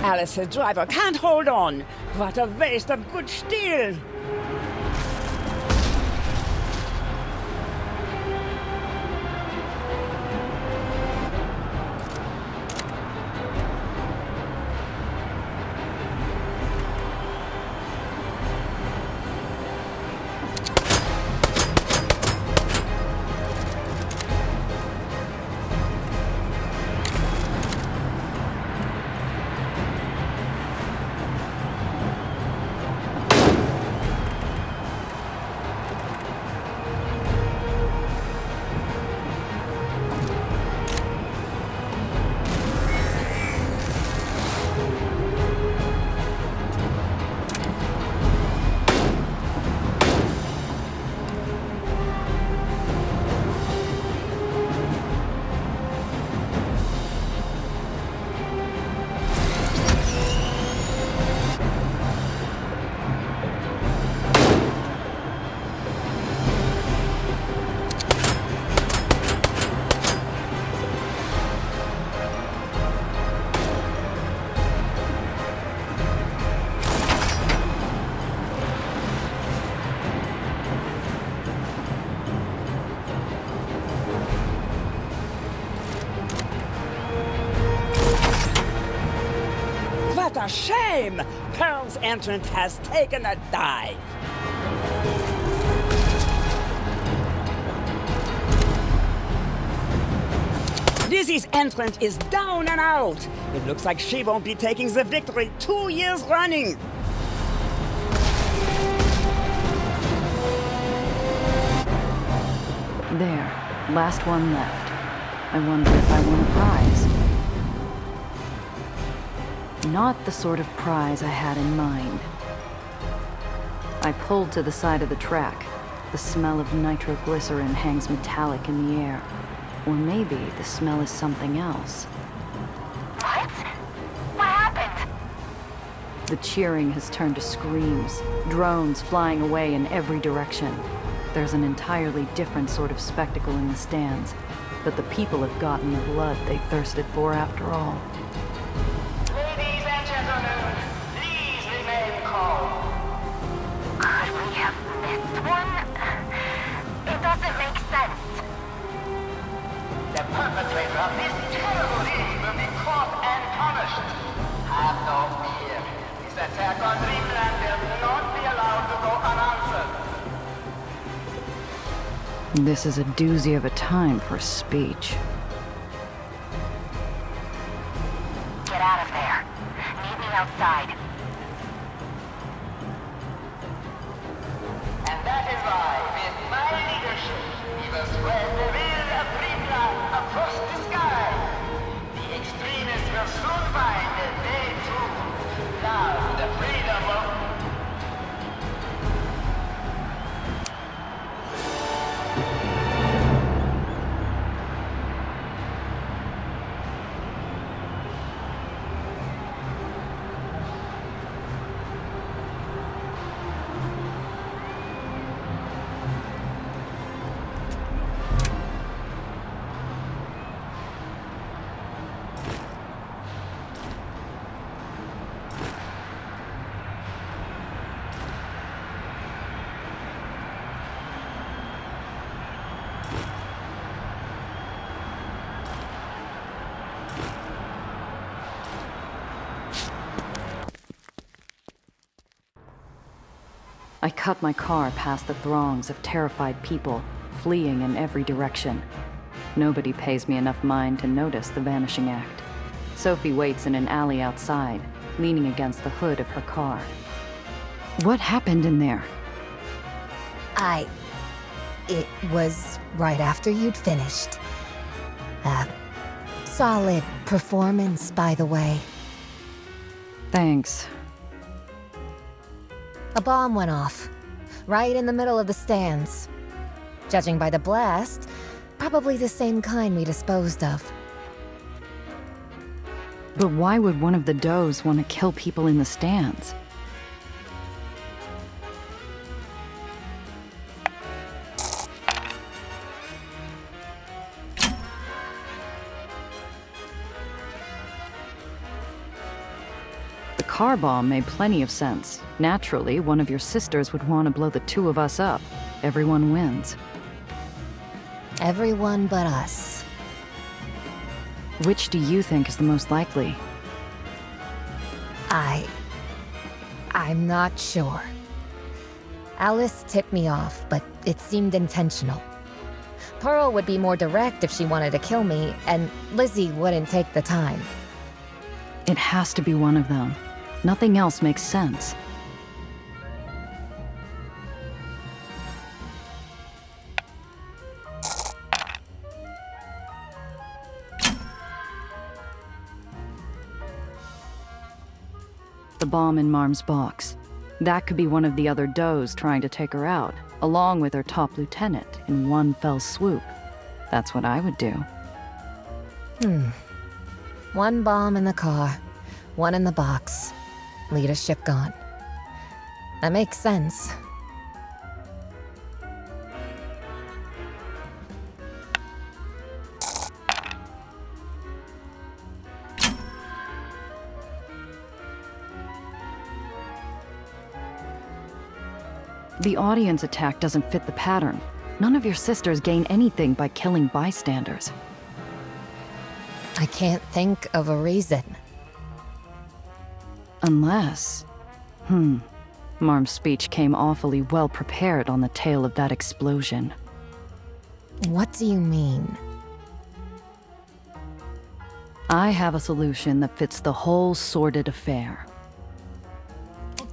Alice's driver can't hold on. What a waste of good steel. What a shame! Pearl's entrant has taken a dive. Lizzie's entrant is down and out. It looks like she won't be taking the victory 2 years running. There, last one left. I wonder if I win a prize. Not the sort of prize I had in mind. I pulled to the side of the track. The smell of nitroglycerin hangs metallic in the air. Or maybe the smell is something else. What? What happened? The cheering has turned to screams, drones flying away in every direction. There's an entirely different sort of spectacle in the stands, but the people have gotten the blood they thirsted for after all. Ladies and gentlemen, please remain calm. Could we have missed one? It doesn't make sense. The perpetrator of this terrible deed will be caught and punished. Have no fear. This attack on Dreamland will not be allowed to go unanswered. This is a doozy of a time for a speech. Get out of there. Meet me outside. And that is why, with my leadership, we will spread the will of Dreamland across the sky. The extremists will soon find that they too love the freedom of... I cut my car past the throngs of terrified people, fleeing in every direction. Nobody pays me enough mind to notice the vanishing act. Sophie waits in an alley outside, leaning against the hood of her car. What happened in there? It was right after you'd finished. Solid performance, by the way. Thanks. A bomb went off, right in the middle of the stands. Judging by the blast, probably the same kind we disposed of. But why would one of the does want to kill people in the stands? The car bomb made plenty of sense. Naturally, one of your sisters would want to blow the two of us up. Everyone wins. Everyone but us. Which do you think is the most likely? I'm not sure. Alice tipped me off, but it seemed intentional. Pearl would be more direct if she wanted to kill me, and Lizzie wouldn't take the time. It has to be one of them. Nothing else makes sense. The bomb in Marm's box. That could be one of the other does trying to take her out, along with her top lieutenant, in one fell swoop. That's what I would do. One bomb in the car, one in the box. Leadership gone. That makes sense. The audience attack doesn't fit the pattern. None of your sisters gain anything by killing bystanders. I can't think of a reason. Unless... Marm's speech came awfully well prepared on the tail of that explosion. What do you mean? I have a solution that fits the whole sordid affair.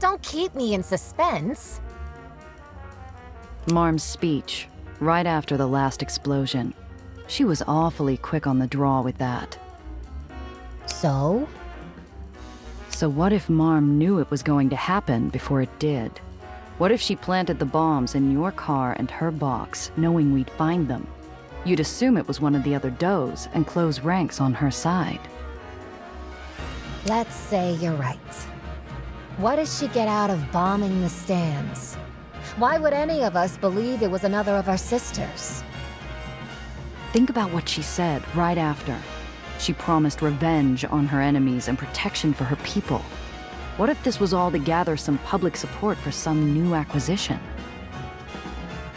Don't keep me in suspense. Marm's speech, right after the last explosion. She was awfully quick on the draw with that. So? So what if Marm knew it was going to happen before it did? What if she planted the bombs in your car and her box, knowing we'd find them? You'd assume it was one of the other does and close ranks on her side. Let's say you're right. What does she get out of bombing the stands? Why would any of us believe it was another of our sisters? Think about what she said right after. She promised revenge on her enemies and protection for her people. What if this was all to gather some public support for some new acquisition?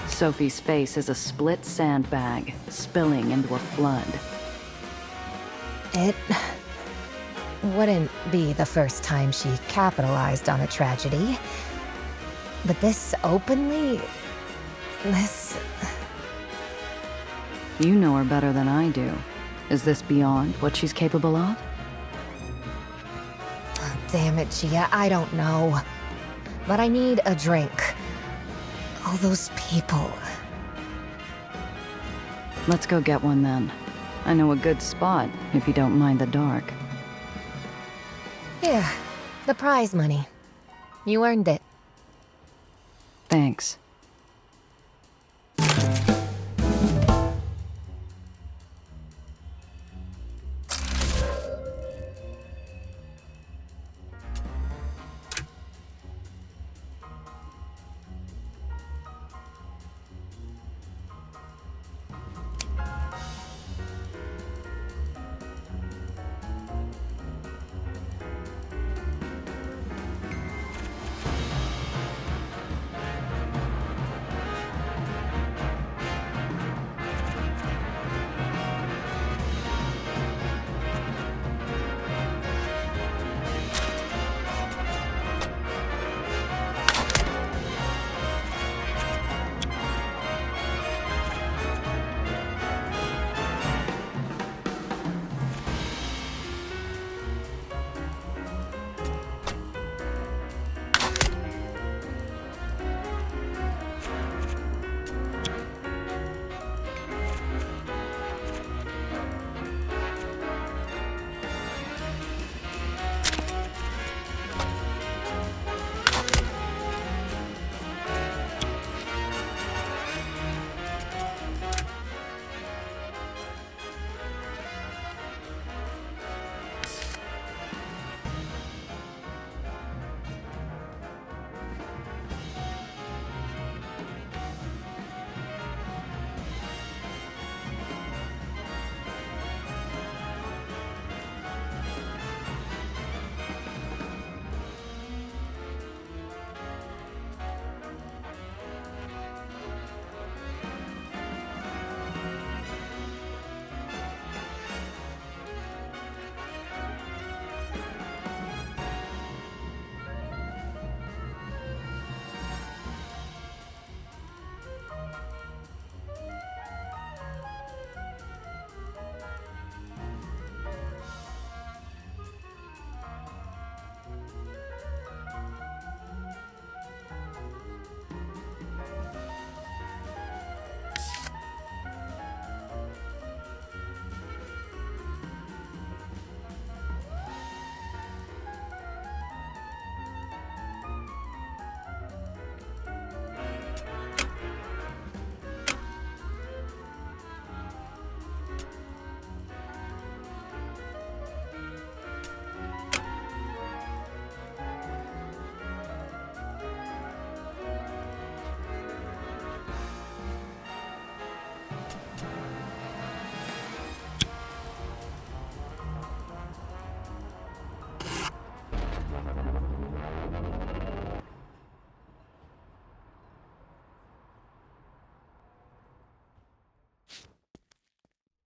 Sophie's face is a split sandbag, spilling into a flood. It wouldn't be the first time she capitalized on a tragedy. But this openly... this... You know her better than I do. Is this beyond what she's capable of? Damn it, Gia, I don't know. But I need a drink. All those people. Let's go get one then. I know a good spot, if you don't mind the dark. Here, the prize money. You earned it. Thanks.